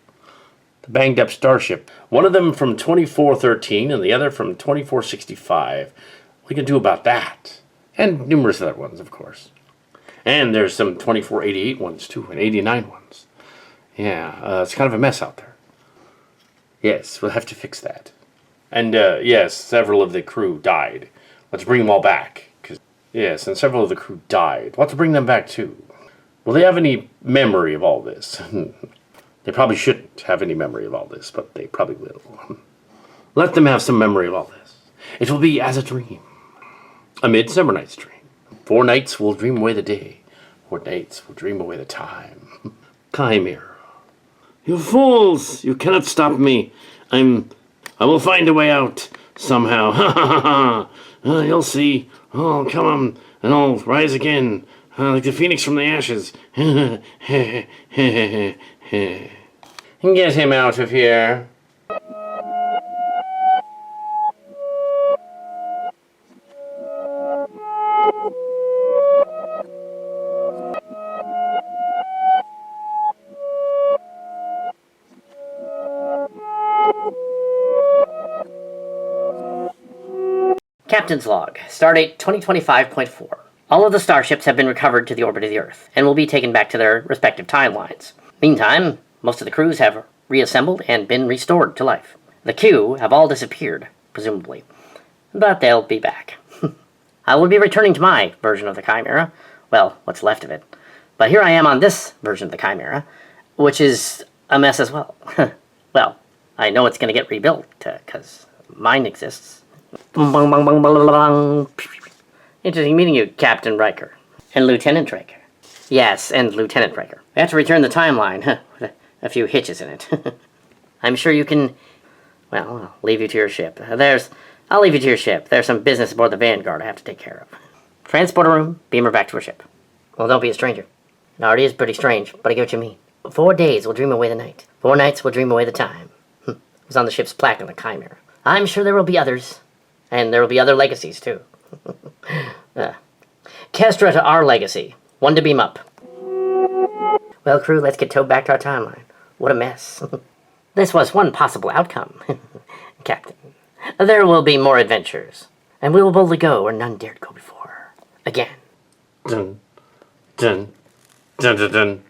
The banged up Starship. One of them from 2413 and the other from 2465. We can do about that. And numerous other ones, of course. And there's some 2488 ones, too, and 89 ones. Yeah, it's kind of a mess out there. Yes, we'll have to fix that. And, yes, several of the crew died. Let's bring them all back. Yes, and several of the crew died. We'll have to bring them back, too. Will they have any memory of all this? They probably shouldn't have any memory of all this, but they probably will. Let them have some memory of all this. It will be as a dream. A Midsummer Night's Dream. 4 nights will dream away the day. 4 nights will dream away the time. Chimera. You fools! You cannot stop me. I will find a way out somehow. Ha ha ha ha! You'll see. I'll come on and I'll rise again like the phoenix from the ashes. Get him out of here. Captain's Log, Stardate 2025.4. All of the starships have been recovered to the orbit of the Earth, and will be taken back to their respective timelines. Meantime, most of the crews have reassembled and been restored to life. The Q have all disappeared, presumably. But they'll be back. I will be returning to my version of the Chimera. Well, what's left of it. But here I am on this version of the Chimera, which is a mess as well. Well, I know it's going to get rebuilt, because mine exists. Interesting meeting you, Captain Riker. And Lieutenant Riker. Yes, and Lieutenant Riker. We have to return the timeline, with a few hitches in it. I'm sure you can... Well, I'll leave you to your ship. I'll leave you to your ship. There's some business aboard the Vanguard I have to take care of. Transporter room, beam her back to her ship. Well, don't be a stranger. It already is pretty strange, but I get what you mean. 4 days will dream away the night. 4 nights will dream away the time. It was on the ship's plaque on the Chimera. I'm sure there will be others. And there will be other legacies, too. Kestra to our legacy. One to beam up. Well, crew, let's get towed back to our timeline. What a mess. This was one possible outcome, Captain. There will be more adventures. And we will boldly go where none dared go before. Again. Dun, dun, dun, dun, dun.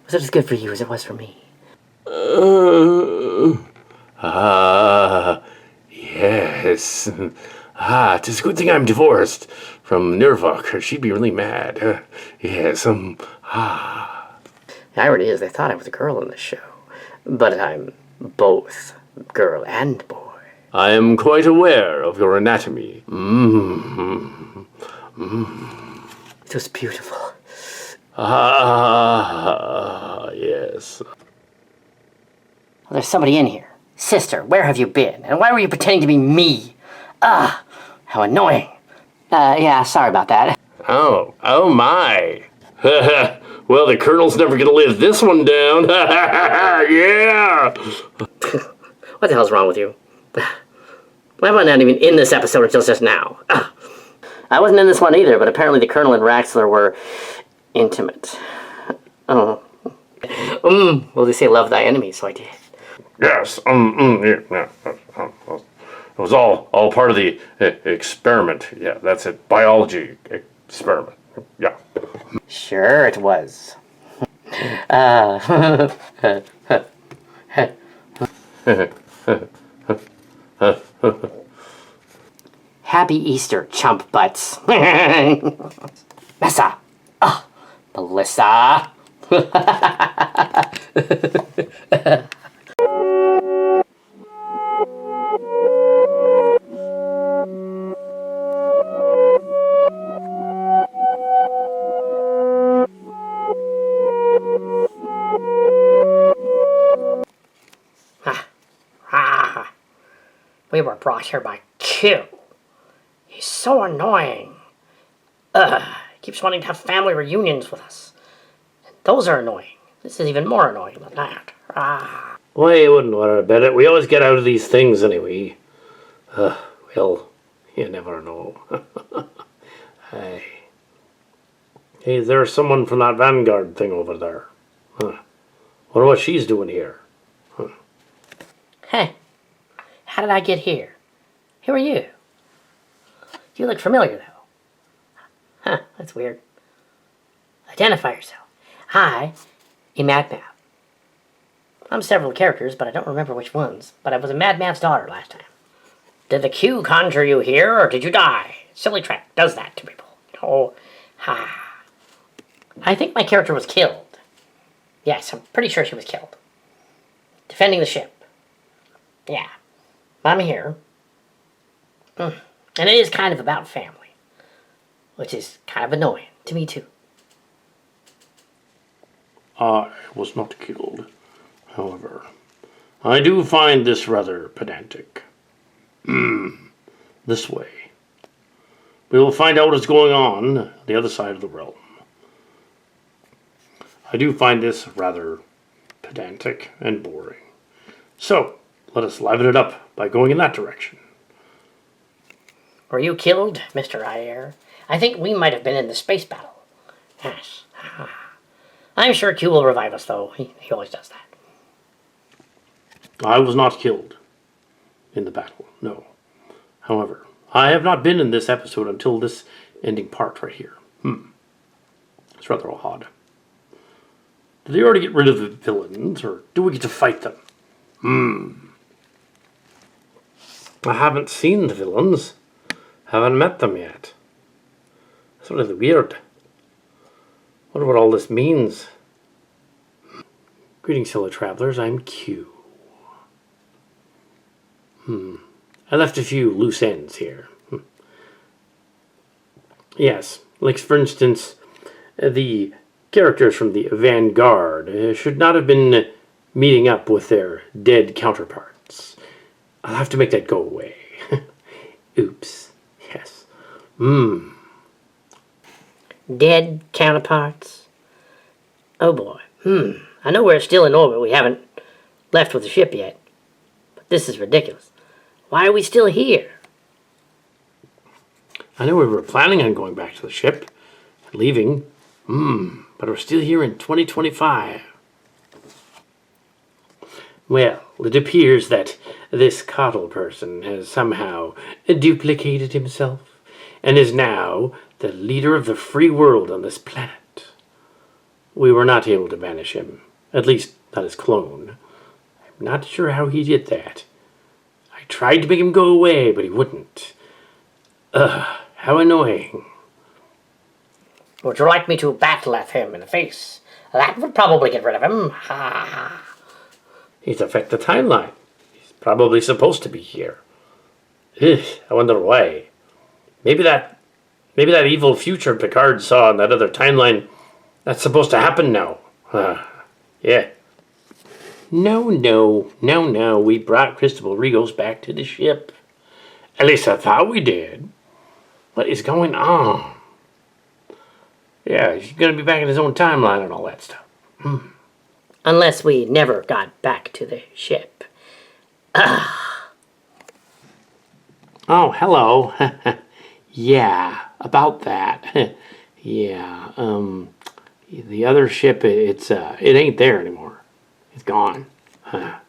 Was it as good for you as it was for me? Yes. 'Tis a good thing I'm divorced from Nirvok, or she'd be really mad. Yes, The irony is they thought I was a girl in this show. But I'm both girl and boy. I am quite aware of your anatomy. It was beautiful. Yes. Well, there's somebody in here. Sister, where have you been? And why were you pretending to be me? How annoying. Yeah, sorry about that. Oh my. Well, the Colonel's never gonna live this one down. Yeah! What the hell's wrong with you? Why am I not even in this episode until just now? I wasn't in this one either, but apparently the Colonel and Raxler were intimate. Oh. Well, they say love thy enemy, so I did. Yes. Yeah. It was all part of the experiment. Yeah, that's it. Biology experiment. Yeah. Sure it was. Happy Easter, chump butts. Messa. Oh, Melissa. We were brought here by Q. He's so annoying. Keeps wanting to have family reunions with us. Those are annoying. This is even more annoying than that. Well, you wouldn't worry about it. We always get out of these things anyway. Well, you never know. Hey, there's someone from that Vanguard thing over there. Wonder what she's doing here. Hey, how did I get here? Who are you? You look familiar, though. That's weird. Identify yourself. Hi, a madman. I'm several characters, but I don't remember which ones. But I was a madman's daughter last time. Did the Q conjure you here, or did you die? Silly Trek does that to people. Oh, ha. I think my character was killed. Yes, I'm pretty sure she was killed. Defending the ship. Yeah. I'm here. And it is kind of about family. which is kind of annoying to me too. I was not killed. However, I do find this rather pedantic. This way. We will find out what's going on the other side of the realm. I do find this rather pedantic and boring. So, let us liven it up by going in that direction. Were you killed, Mr. Riker? I think we might have been in the space battle. Yes. I'm sure Q will revive us, though. He always does that. I was not killed in the battle, no. However, I have not been in this episode until this ending part right here. It's rather odd. Did they already get rid of the villains, or do we get to fight them? I haven't seen the villains. Haven't met them yet. That's really weird. Wonder what all this means. Greetings, fellow travelers. I'm Q. I left a few loose ends here. Yes, like for instance, the characters from the Vanguard should not have been meeting up with their dead counterparts. I'll have to make that go away. Oops. Yes. Dead counterparts? Oh boy. I know we're still in orbit. We haven't left with the ship yet. But this is ridiculous. Why are we still here? I know we were planning on going back to the ship and leaving. But we're still here in 2025. Well, it appears that this Cottle person has somehow duplicated himself and is now the leader of the free world on this planet. We were not able to banish him, at least not his clone. I'm not sure how he did that. I tried to make him go away, but he wouldn't. How annoying. Would you like me to bat-laugh him in the face? That would probably get rid of him. He's affected the timeline. He's probably supposed to be here. Ugh, I wonder why. Maybe that evil future Picard saw in that other timeline, that's supposed to happen now. Yeah. No. We brought Cristobal Regos back to the ship. At least I thought we did. What is going on? Yeah, he's going to be back in his own timeline and all that stuff. Unless we never got back to the ship. Oh, hello. Yeah, about that. Yeah, the other ship, it ain't there anymore. It's gone. Yeah.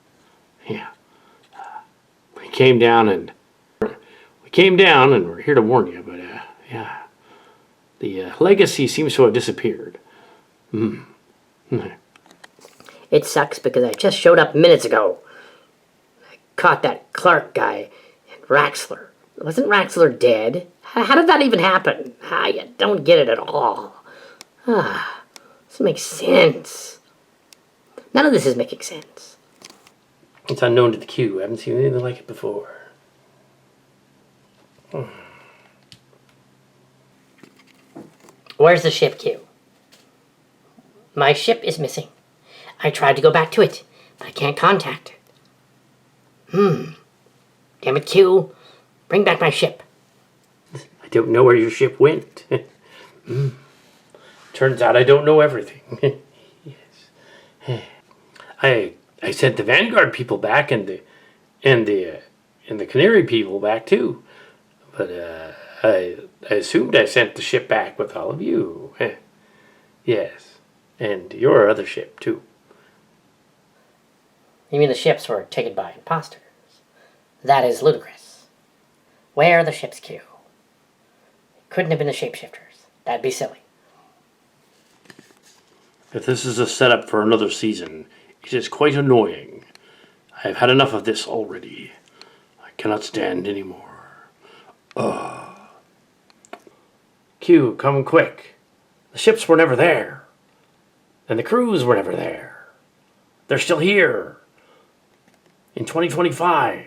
We came down and we're here to warn you, but yeah. The legacy seems to have disappeared. It sucks because I just showed up minutes ago. I caught that Clark guy and Raxler. Wasn't Raxler dead? How did that even happen? I don't get it at all. This makes sense. None of this is making sense. It's unknown to the Q. I haven't seen anything like it before. Where's the ship, Q? My ship is missing. I tried to go back to it, but I can't contact it. Damn it, Q. Bring back my ship. I don't know where your ship went. Turns out I don't know everything. Yes. I sent the Vanguard people back and the Canary people back too. But I assumed I sent the ship back with all of you. Yes. And your other ship too. You mean the ships were taken by imposters? That is ludicrous. Where are the ships, Q? It couldn't have been the shapeshifters. That'd be silly. If this is a setup for another season, it is quite annoying. I have had enough of this already. I cannot stand any more. Q, come quick. The ships were never there. And the crews were never there. They're still here. In 2025.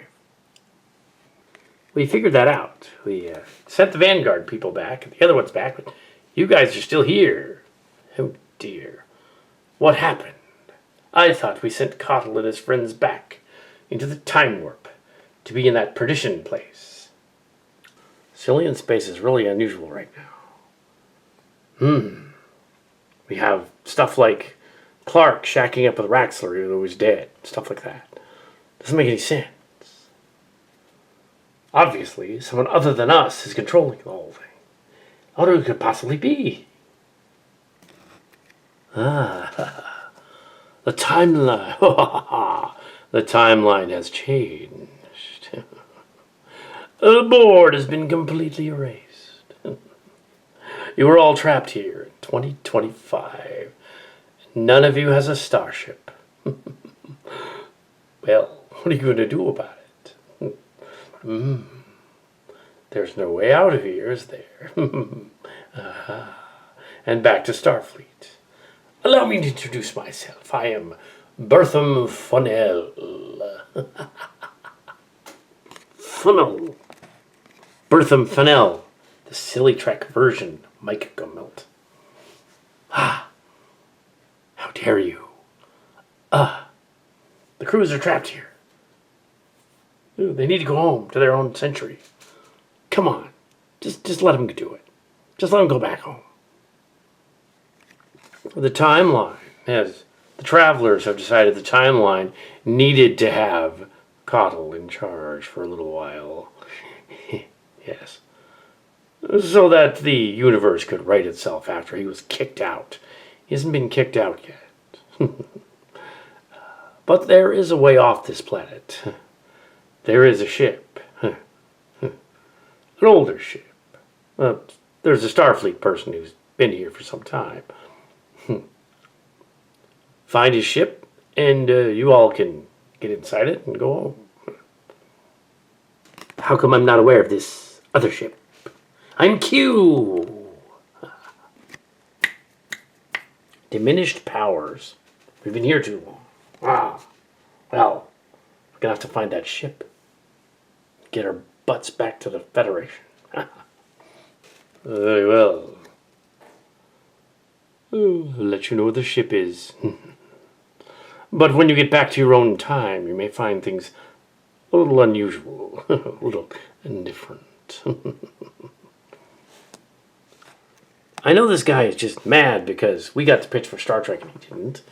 We figured that out. We sent the Vanguard people back, and the other ones back, but you guys are still here. Oh dear. What happened? I thought we sent Cottle and his friends back into the time warp to be in that perdition place. Sillian space is really unusual right now. We have stuff like Clark shacking up with Raxler, who was dead. Stuff like that. Doesn't make any sense. Obviously, someone other than us is controlling the whole thing. Who could it possibly be? The timeline. The timeline has changed. The board has been completely erased. You were all trapped here in 2025. None of you has a starship. Well, what are you going to do about it? There's no way out of here, is there? And back to Starfleet. Allow me to introduce myself. I am Bertham Funnell. Funnel. Bertham Funnell. The Silly Trek version of Mike Gummelt. How dare you? The crews are trapped here. They need to go home to their own century. Come on. Just let them do it. Just let them go back home. The timeline, yes. The travelers have decided the timeline needed to have Cottle in charge for a little while. Yes. So that the universe could right itself after he was kicked out. He hasn't been kicked out yet. But there is a way off this planet. There is a ship. An older ship. There's a Starfleet person who's been here for some time. Find his ship, and you all can get inside it and go home. How come I'm not aware of this other ship? I'm Q! Diminished powers. We've been here too long. Well, we're gonna have to find that ship. Get our butts back to the Federation. Very well. I'll let you know where the ship is. But when you get back to your own time, you may find things a little unusual, a little different. I know this guy is just mad because we got to pitch for Star Trek and he didn't.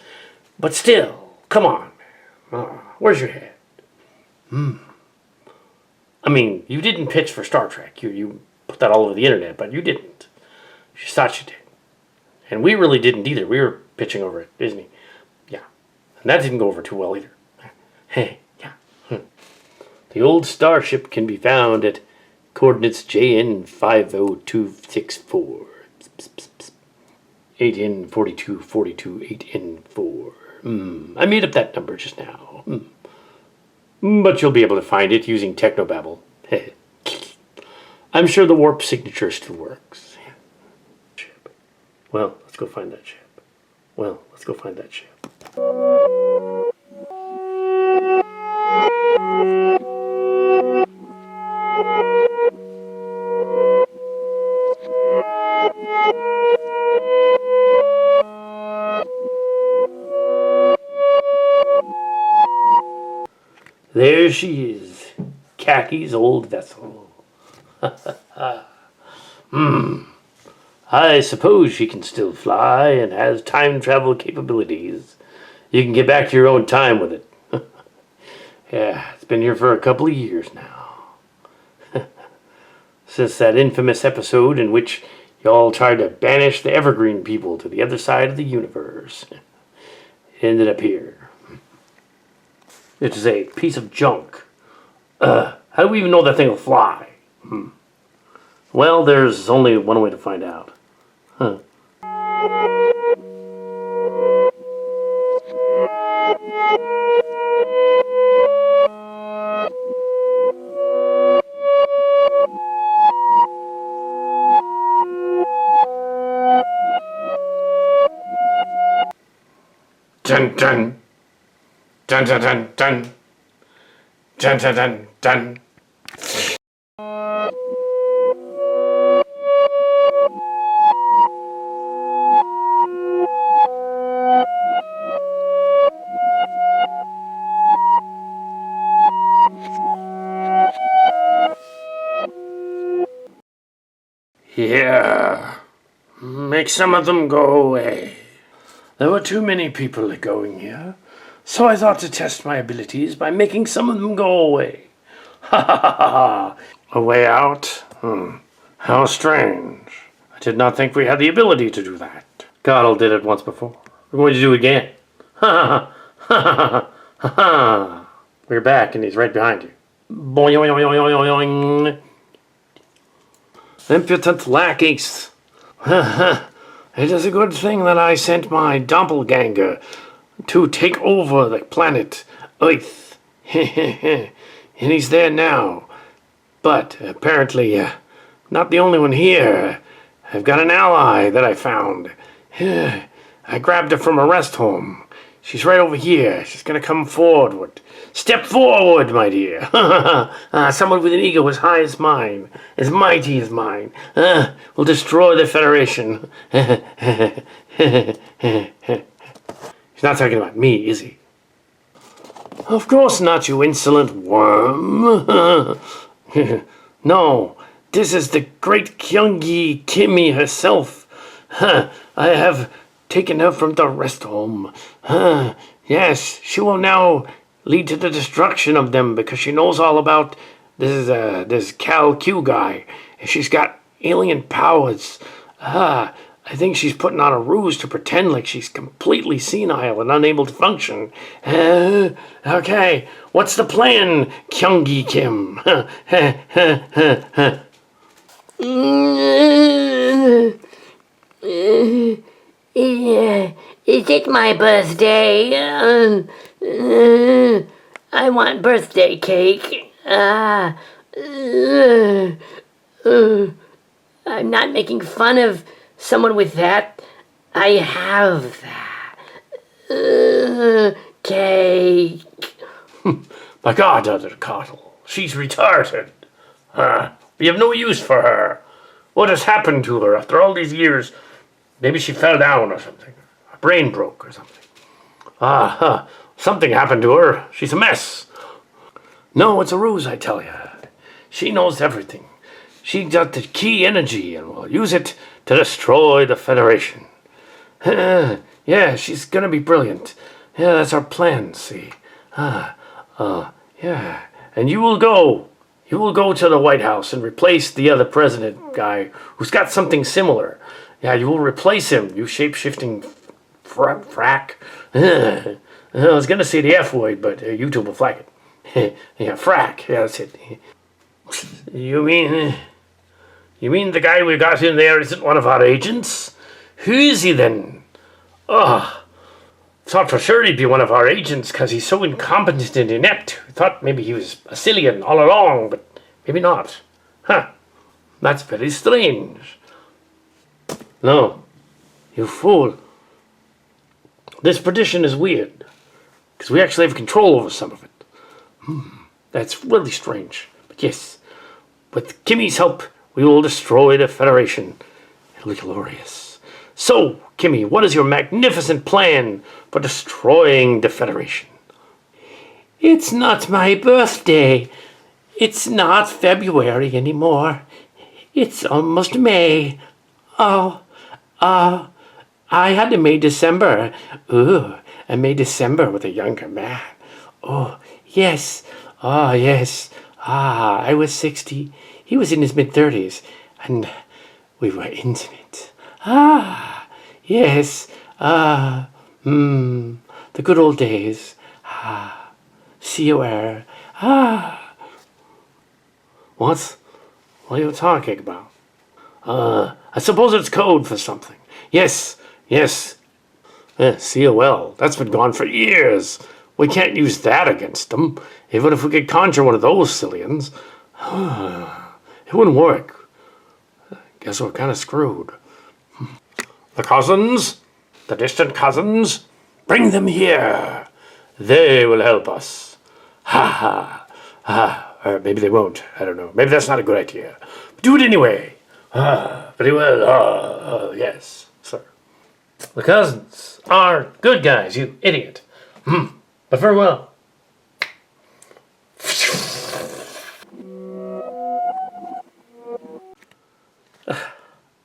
But still, come on, man. Where's your head? I mean, you didn't pitch for Star Trek. You put that all over the internet, but you didn't. You just thought you did. And we really didn't either. We were pitching over at Disney. Yeah. And that didn't go over too well either. Hey, yeah. The old Starship can be found at coordinates JN 50264. 8N4242 8N4. I made up that number just now. But you'll be able to find it using Technobabble. I'm sure the warp signature still works. Well, let's go find that ship. There she is, Khaki's old vessel. I suppose she can still fly and has time travel capabilities. You can get back to your own time with it. Yeah, it's been here for a couple of years now. Since that infamous episode in which y'all tried to banish the Evergreen people to the other side of the universe. It ended up here. It is a piece of junk. How do we even know that thing will fly? Well, there's only one way to find out. Dun dun. Dun dun dun dun. Dun dun dun dun. Yeah. Make some of them go away. There were too many people going here, so I thought to test my abilities by making some of them go away. Ha ha ha ha! A way out? How strange. I did not think we had the ability to do that. Cottle did it once before. We're going to do it again. Ha ha ha ha ha ha! We're back and he's right behind you. Boing. Impudent lackeys. It is a good thing that I sent my doppelganger to take over the planet Earth. And he's there now. But apparently, not the only one here. I've got an ally that I found. I grabbed her from a rest home. She's right over here. She's gonna come forward. Step forward, my dear. Someone with an ego as high as mine, as mighty as mine, will destroy the Federation. He's not talking about me, is he? Of course not, you insolent worm. No, this is the great Kyungi Kimmy herself. I have taken her from the rest home. Yes, she will now lead to the destruction of them because she knows all about this Cal Q guy. And she's got alien powers. I think she's putting on a ruse to pretend like she's completely senile and unable to function. Okay, what's the plan, Kyungi Kim? Is it my birthday? I want birthday cake. I'm not making fun of someone with that. I have that. Cake. My God, Other Cottle, she's retarded. We have no use for her. What has happened to her after all these years? Maybe she fell down or something. Her brain broke or something. Something happened to her. She's a mess. No, it's a ruse, I tell you. She knows everything. She got the key energy and will use it to destroy the Federation. Yeah, she's gonna be brilliant. Yeah, that's our plan, see. Yeah. And you will go to the White House and replace the other president guy who's got something similar. Yeah, you will replace him, you shape-shifting frack. I was gonna say the F word, but YouTube will flag it. Yeah, frack. Yeah, that's it. You mean the guy we got in there isn't one of our agents? Who is he then? Thought for sure he'd be one of our agents because he's so incompetent and inept. Thought maybe he was a Sillian all along, but maybe not. That's very strange. No, you fool. This petition is weird because we actually have control over some of it. That's really strange. But yes, with Kimmy's help, we will destroy the Federation. It'll be glorious. So, Kimmy, what is your magnificent plan for destroying the Federation? It's not my birthday. It's not February anymore. It's almost May. I had to May December. I made December with a younger man. Yes. Yes. I was 60. He was in his mid-30s. And we were intimate. Yes. The good old days. See you where. What? What are you talking about? I suppose it's code for something. Yes. COL. That's been gone for years. We can't use that against them. Even if we could conjure one of those Sillians. It wouldn't work. Guess we're kind of screwed. The cousins? The distant cousins? Bring them here. They will help us. Or maybe they won't. I don't know. Maybe that's not a good idea. But do it anyway. Very well. Yes, sir. The cousins are good guys, you idiot. But very well.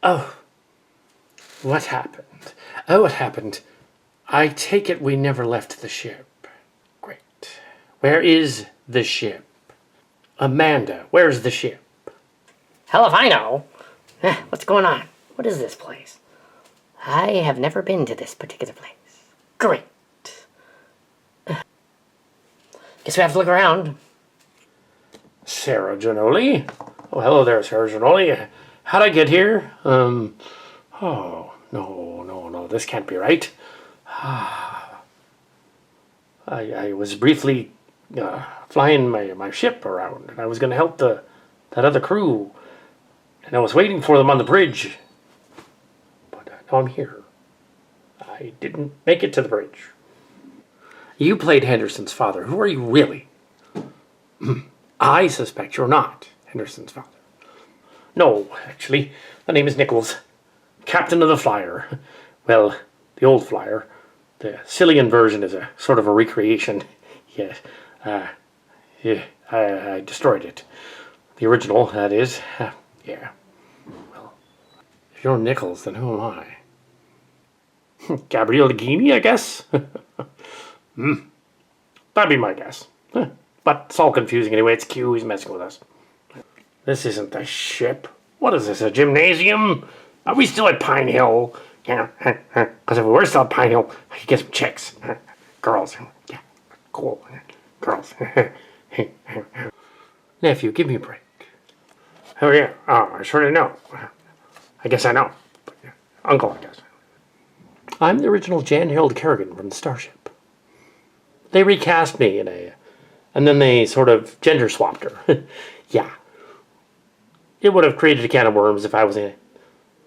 Oh, what happened? Oh, what happened? I take it we never left the ship. Great. Where is the ship? Amanda, where's the ship? Hell if I know. What's going on? What is this place? I have never been to this particular place. Great. Guess we have to look around. Sarah Giannoli? Oh, hello there, Sarah Giannoli. How'd I get here? Oh, no, this can't be right. I was briefly flying my ship around, and I was going to help that other crew, and I was waiting for them on the bridge. But now I'm here. I didn't make it to the bridge. You played Henderson's father. Who are you really? I suspect you're not Henderson's father. No, actually, the name is Nichols, captain of the flyer. Well, the old flyer. The Sillian version is a sort of a recreation. Yes, I destroyed it. The original, that is. Yeah. Well, if you're Nichols, then who am I? Gabriele Ghini, I guess? That'd be my guess. But it's all confusing anyway. It's Q, he's messing with us. This isn't the ship. What is this, a gymnasium? Are we still at Pine Hill? Yeah, because if we were still at Pine Hill, I could get some chicks. Girls. Yeah, cool. Girls. Nephew, give me a break. Oh, yeah. Oh, I sort of know. I guess I know. But, yeah. Uncle, I guess. I'm the original Jan Harold Kerrigan from Starship. They recast me and then they sort of gender swapped her. Yeah. It would have created a can of worms if I was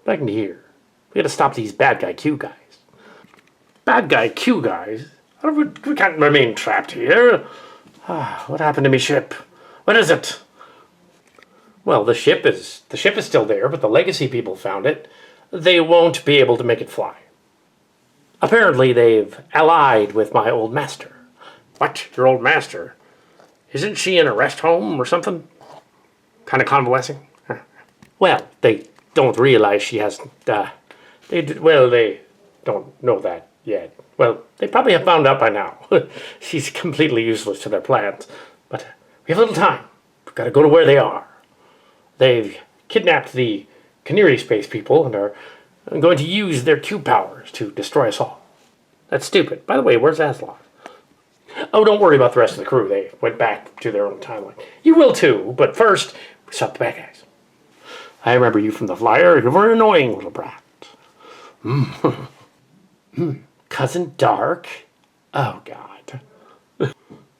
back into here. We gotta stop these bad guy Q guys. Bad guy Q guys? We can't remain trapped here. What happened to me ship? What is it? Well, the ship is still there, but the Legacy people found it. They won't be able to make it fly. Apparently they've allied with my old master. What? Your old master? Isn't she in a rest home or something? Kind of convalescing? Well, they don't realize she hasn't, they don't know that yet. Well, they probably have found out by now. She's completely useless to their plans. But we have a little time. We've got to go to where they are. They've kidnapped the Canary space people and are going to use their Q powers to destroy us all. That's stupid. By the way, where's Azzilott? Oh, don't worry about the rest of the crew. They went back to their own timeline. You will too, but first, we stop the bad guys. I remember you from the flyer. You were an annoying little brat. Cousin Dark? Oh, God.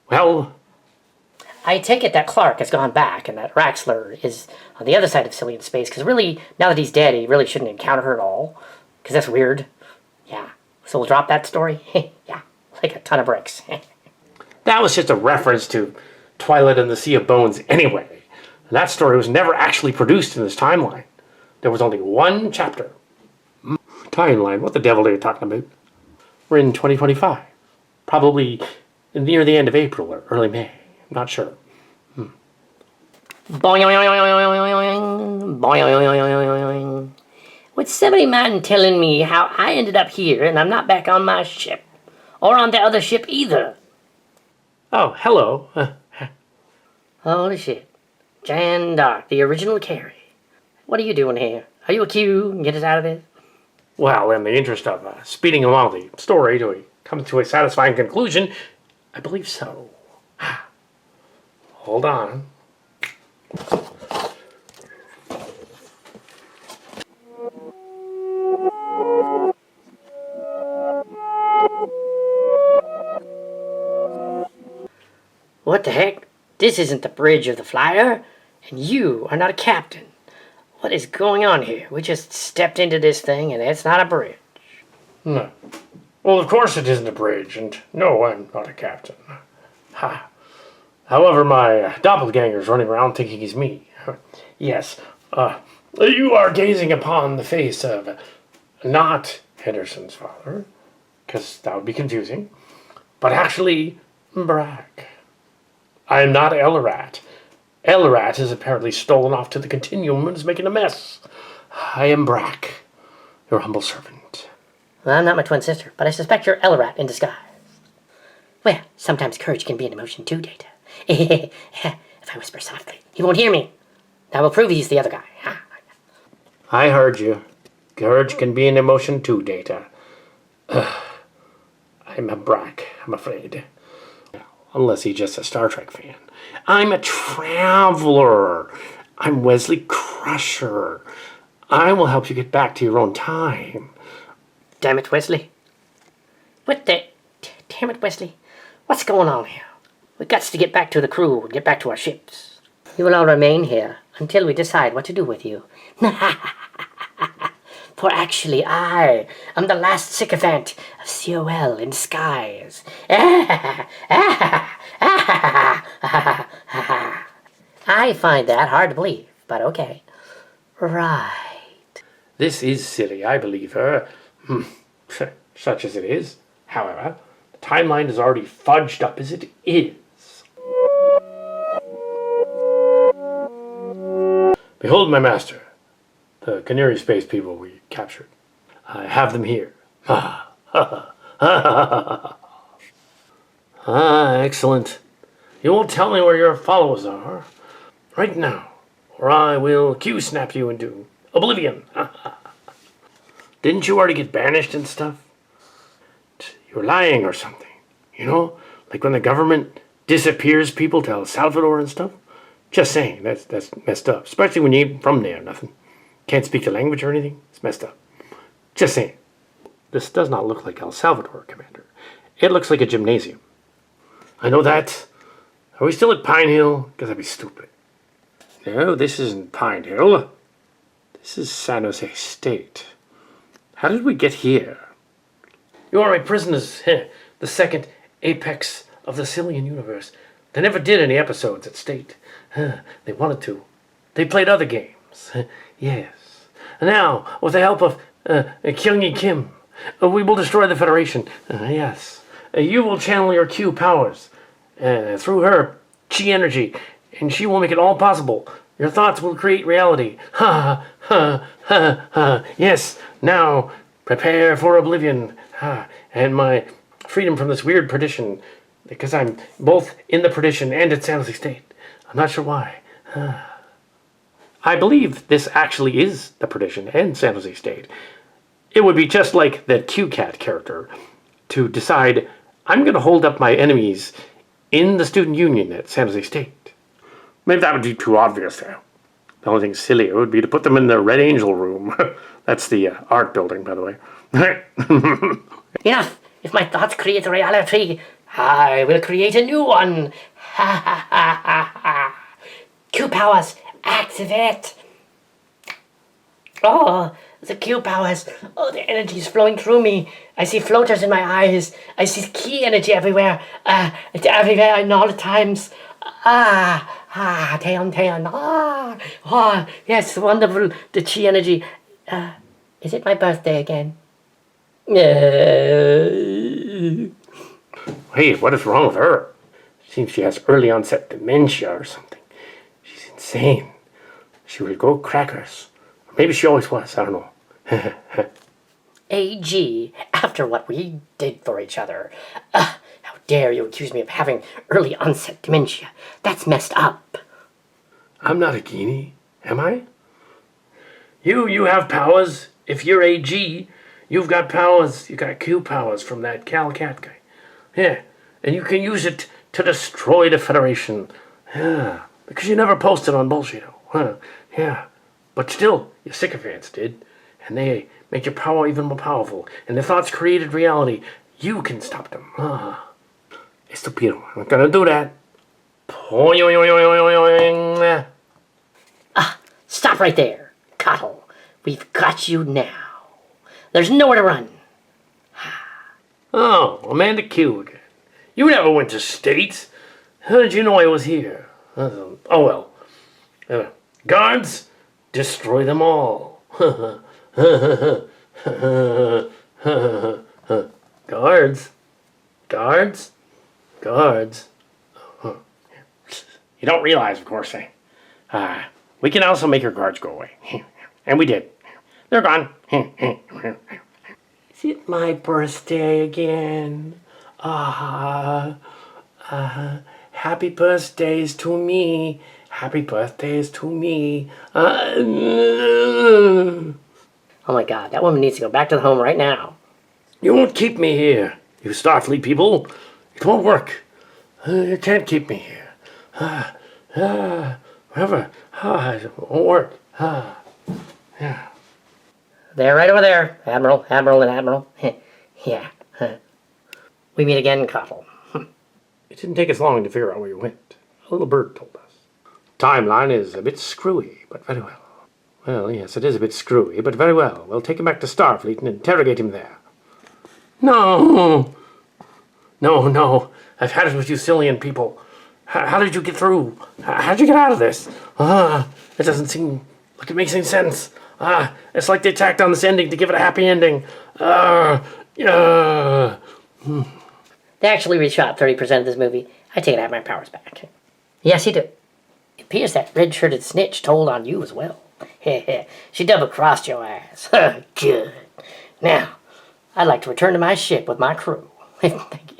Well, I take it that Clark has gone back and that Raxler is on the other side of Sillian space, because really, now that he's dead, he really shouldn't encounter her at all, because that's weird. Yeah. So we'll drop that story? Yeah. Like a ton of bricks. that was just a reference to Twilight and the Sea of Bones anyway. And that story was never actually produced in this timeline. There was only one chapter. Timeline? What the devil are you talking about? We're in 2025. Probably near the end of April or early May. I'm not sure. Boing. Would somebody mind telling me how I ended up here and I'm not back on my ship? Or on the other ship either? Oh, hello. Holy shit. Jan Dark, the original Carrie. What are you doing here? Are you a Q? Get us out of this? Well, in the interest of speeding along the story to come to a satisfying conclusion, I believe so. Hold on. What the heck? This isn't the bridge of the flyer, and you are not a captain. What is going on here? We just stepped into this thing, and it's not a bridge. No. Well, of course it isn't a bridge, and no, I'm not a captain. Ha. However, my doppelganger's running around thinking he's me. Yes, you are gazing upon the face of not Henderson's father, because that would be confusing, but actually Brack. I am not Elrat. Elrat is apparently stolen off to the Continuum and is making a mess. I am Brack, your humble servant. Well, I'm not my twin sister, but I suspect you're Elrat in disguise. Well, sometimes courage can be an emotion too, Data. If I whisper softly, he won't hear me. I will prove he's the other guy. I heard you. Courage can be an emotion too, Data. I'm a Brack, I'm afraid. Unless he's just a Star Trek fan. I'm a traveler. I'm Wesley Crusher. I will help you get back to your own time. Damn it, Wesley. Damn it, Wesley. What's going on here? We got to get back to the crew and get back to our ships. You will all remain here until we decide what to do with you. For actually, I am the last sycophant of COL in disguise. I find that hard to believe, but okay. Right. This is silly, I believe her. Such as it is. However, the timeline is already fudged up as it is. Behold my master, the Canary Space people we captured. I have them here. Excellent. You will tell me where your followers are right now, or I will Q-snap you into oblivion. Didn't you already get banished and stuff? You were lying or something. You know, like when the government disappears people to El Salvador and stuff. Just saying, that's messed up. Especially when you ain't from there or nothing. Can't speak the language or anything. It's messed up. Just saying. This does not look like El Salvador, Commander. It looks like a gymnasium. I know that. Are we still at Pine Hill? Because I'd be stupid. No, this isn't Pine Hill. This is San Jose State. How did we get here? You are my prisoners. The second apex of the Sillian universe. They never did any episodes at State. They wanted to. They played other games. Yes. Now, with the help of Kyung-Yi Kim, we will destroy the Federation. Yes. You will channel your Q powers through her chi energy, and she will make it all possible. Your thoughts will create reality. Ha ha ha ha. Yes. Now, prepare for oblivion. And my freedom from this weird perdition, because I'm both in the perdition and at San Jose State. I'm not sure why. I believe this actually is the perdition and San Jose State. It would be just like that Q-Cat character to decide, I'm going to hold up my enemies in the student union at San Jose State. Maybe that would be too obvious though. The only thing sillier would be to put them in the Red Angel room. That's the art building, by the way. Enough! If my thoughts create a reality, I will create a new one. Ha ha ha ha ha. Q powers, activate. Oh, the Q powers. Oh, the energy is flowing through me. I see floaters in my eyes. I see key energy everywhere. It's everywhere and all the times. Teon. Oh, yes, wonderful. The chi energy. Is it my birthday again? Hey, what is wrong with her? Seems she has early onset dementia or something. She's insane. She will go crackers. Maybe she always was, I don't know. AG, after what we did for each other. How dare you accuse me of having early onset dementia? That's messed up. I'm not a genie, am I? You have powers. If you're AG, you've got powers. You got Q powers from that Cal Cat guy. Yeah, and you can use it to destroy the Federation. Yeah, because you never posted on bullshit. Huh? Yeah, but still, your sycophants did, and they make your power even more powerful. And their thoughts created reality. You can stop them. Estúpido. I'm not gonna do that. Stop right there, Cottle. We've got you now. There's nowhere to run. Oh, Amanda Q again. You never went to States. How did you know I was here? Oh well. Guards, destroy them all. Guards. You don't realize, of course, we can also make your guards go away. And we did. They're gone. Is it my birthday again? Happy birthdays to me. Happy birthdays to me. Oh my god, that woman needs to go back to the home right now. You won't keep me here, you Starfleet people. It won't work. You can't keep me here. Whatever. It won't work. Yeah. They're right over there, Admiral, and Admiral. Yeah. We meet again, Cottle. It didn't take us long to figure out where you went. A little bird told us. Timeline is a bit screwy, but very well. Well, yes, it is a bit screwy, but very well. We'll take him back to Starfleet and interrogate him there. No! No. I've had it with you Sillian people. How did you get through? How did you get out of this? It doesn't seem like it makes any sense. It's like they tacked on this ending to give it a happy ending. They actually reshot 30% of this movie. I take it I have my powers back. Yes, you do. It appears that red-shirted snitch told on you as well. She double-crossed your ass. Good. Now, I'd like to return to my ship with my crew. Thank you.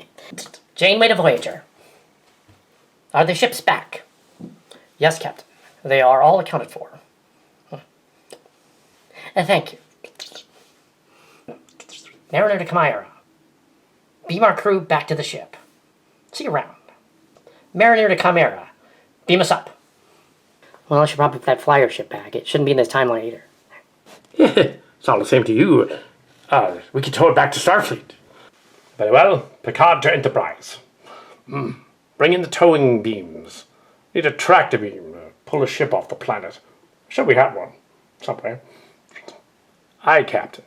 Janeway to Voyager. Are the ships back? Yes, Captain. They are all accounted for. Thank you. Mariner to Chimera. Beam our crew back to the ship. See you around. Mariner to Chimera. Beam us up. Well, I should probably put that flyer ship back. It shouldn't be in this timeline either. It's all the same to you. We can tow it back to Starfleet. Very well. Picard to Enterprise. Bring in the towing beams. Need a tractor beam to pull a ship off the planet. Sure we have one. Somewhere. Aye, Captain.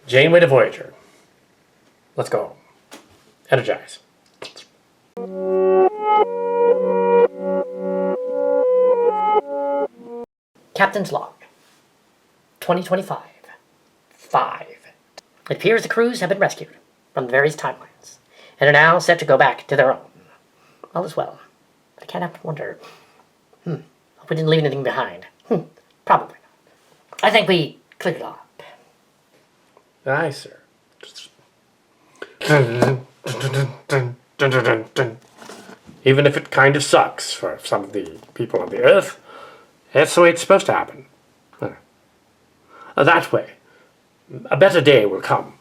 Janeway to Voyager. Let's go. Energize. Captain's log. 2025. 5. It appears the crews have been rescued from the various timelines and are now set to go back to their own. All is well. But I can't help but wonder. Hope we didn't leave anything behind. Probably not. I think we cleared it all up. Aye, sir. Even if it kind of sucks for some of the people on the Earth, that's the way it's supposed to happen. That way, a better day will come.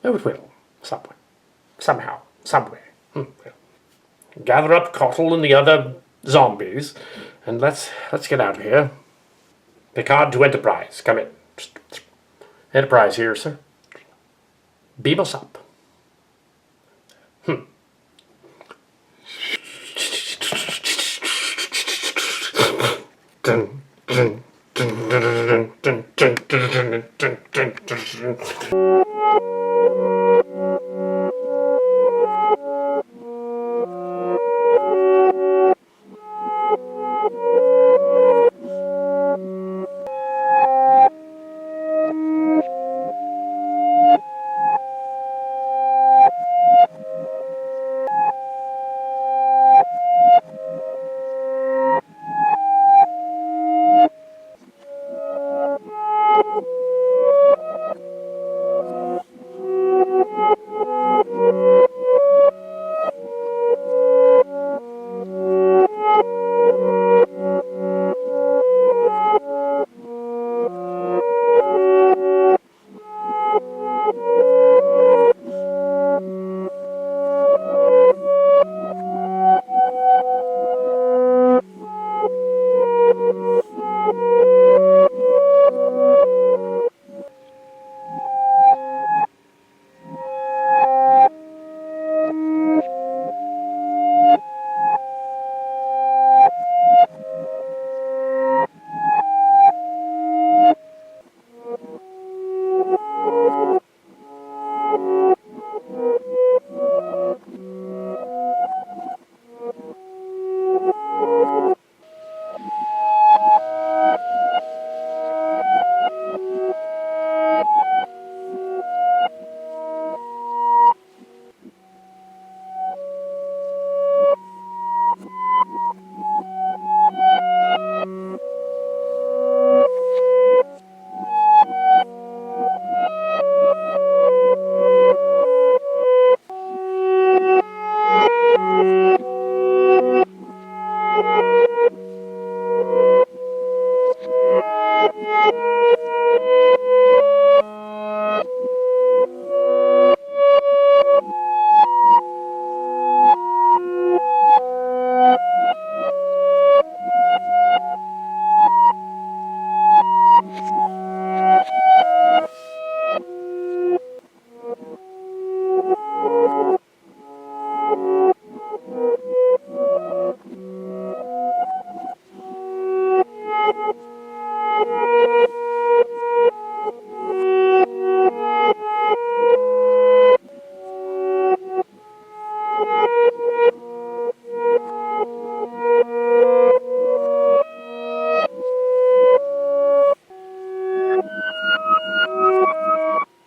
Oh, it will. Somewhere. Somehow. Somewhere. Gather up Cottle and the other zombies, and let's get out of here. Picard to Enterprise. Come in. Enterprise here, sir. Beam us up.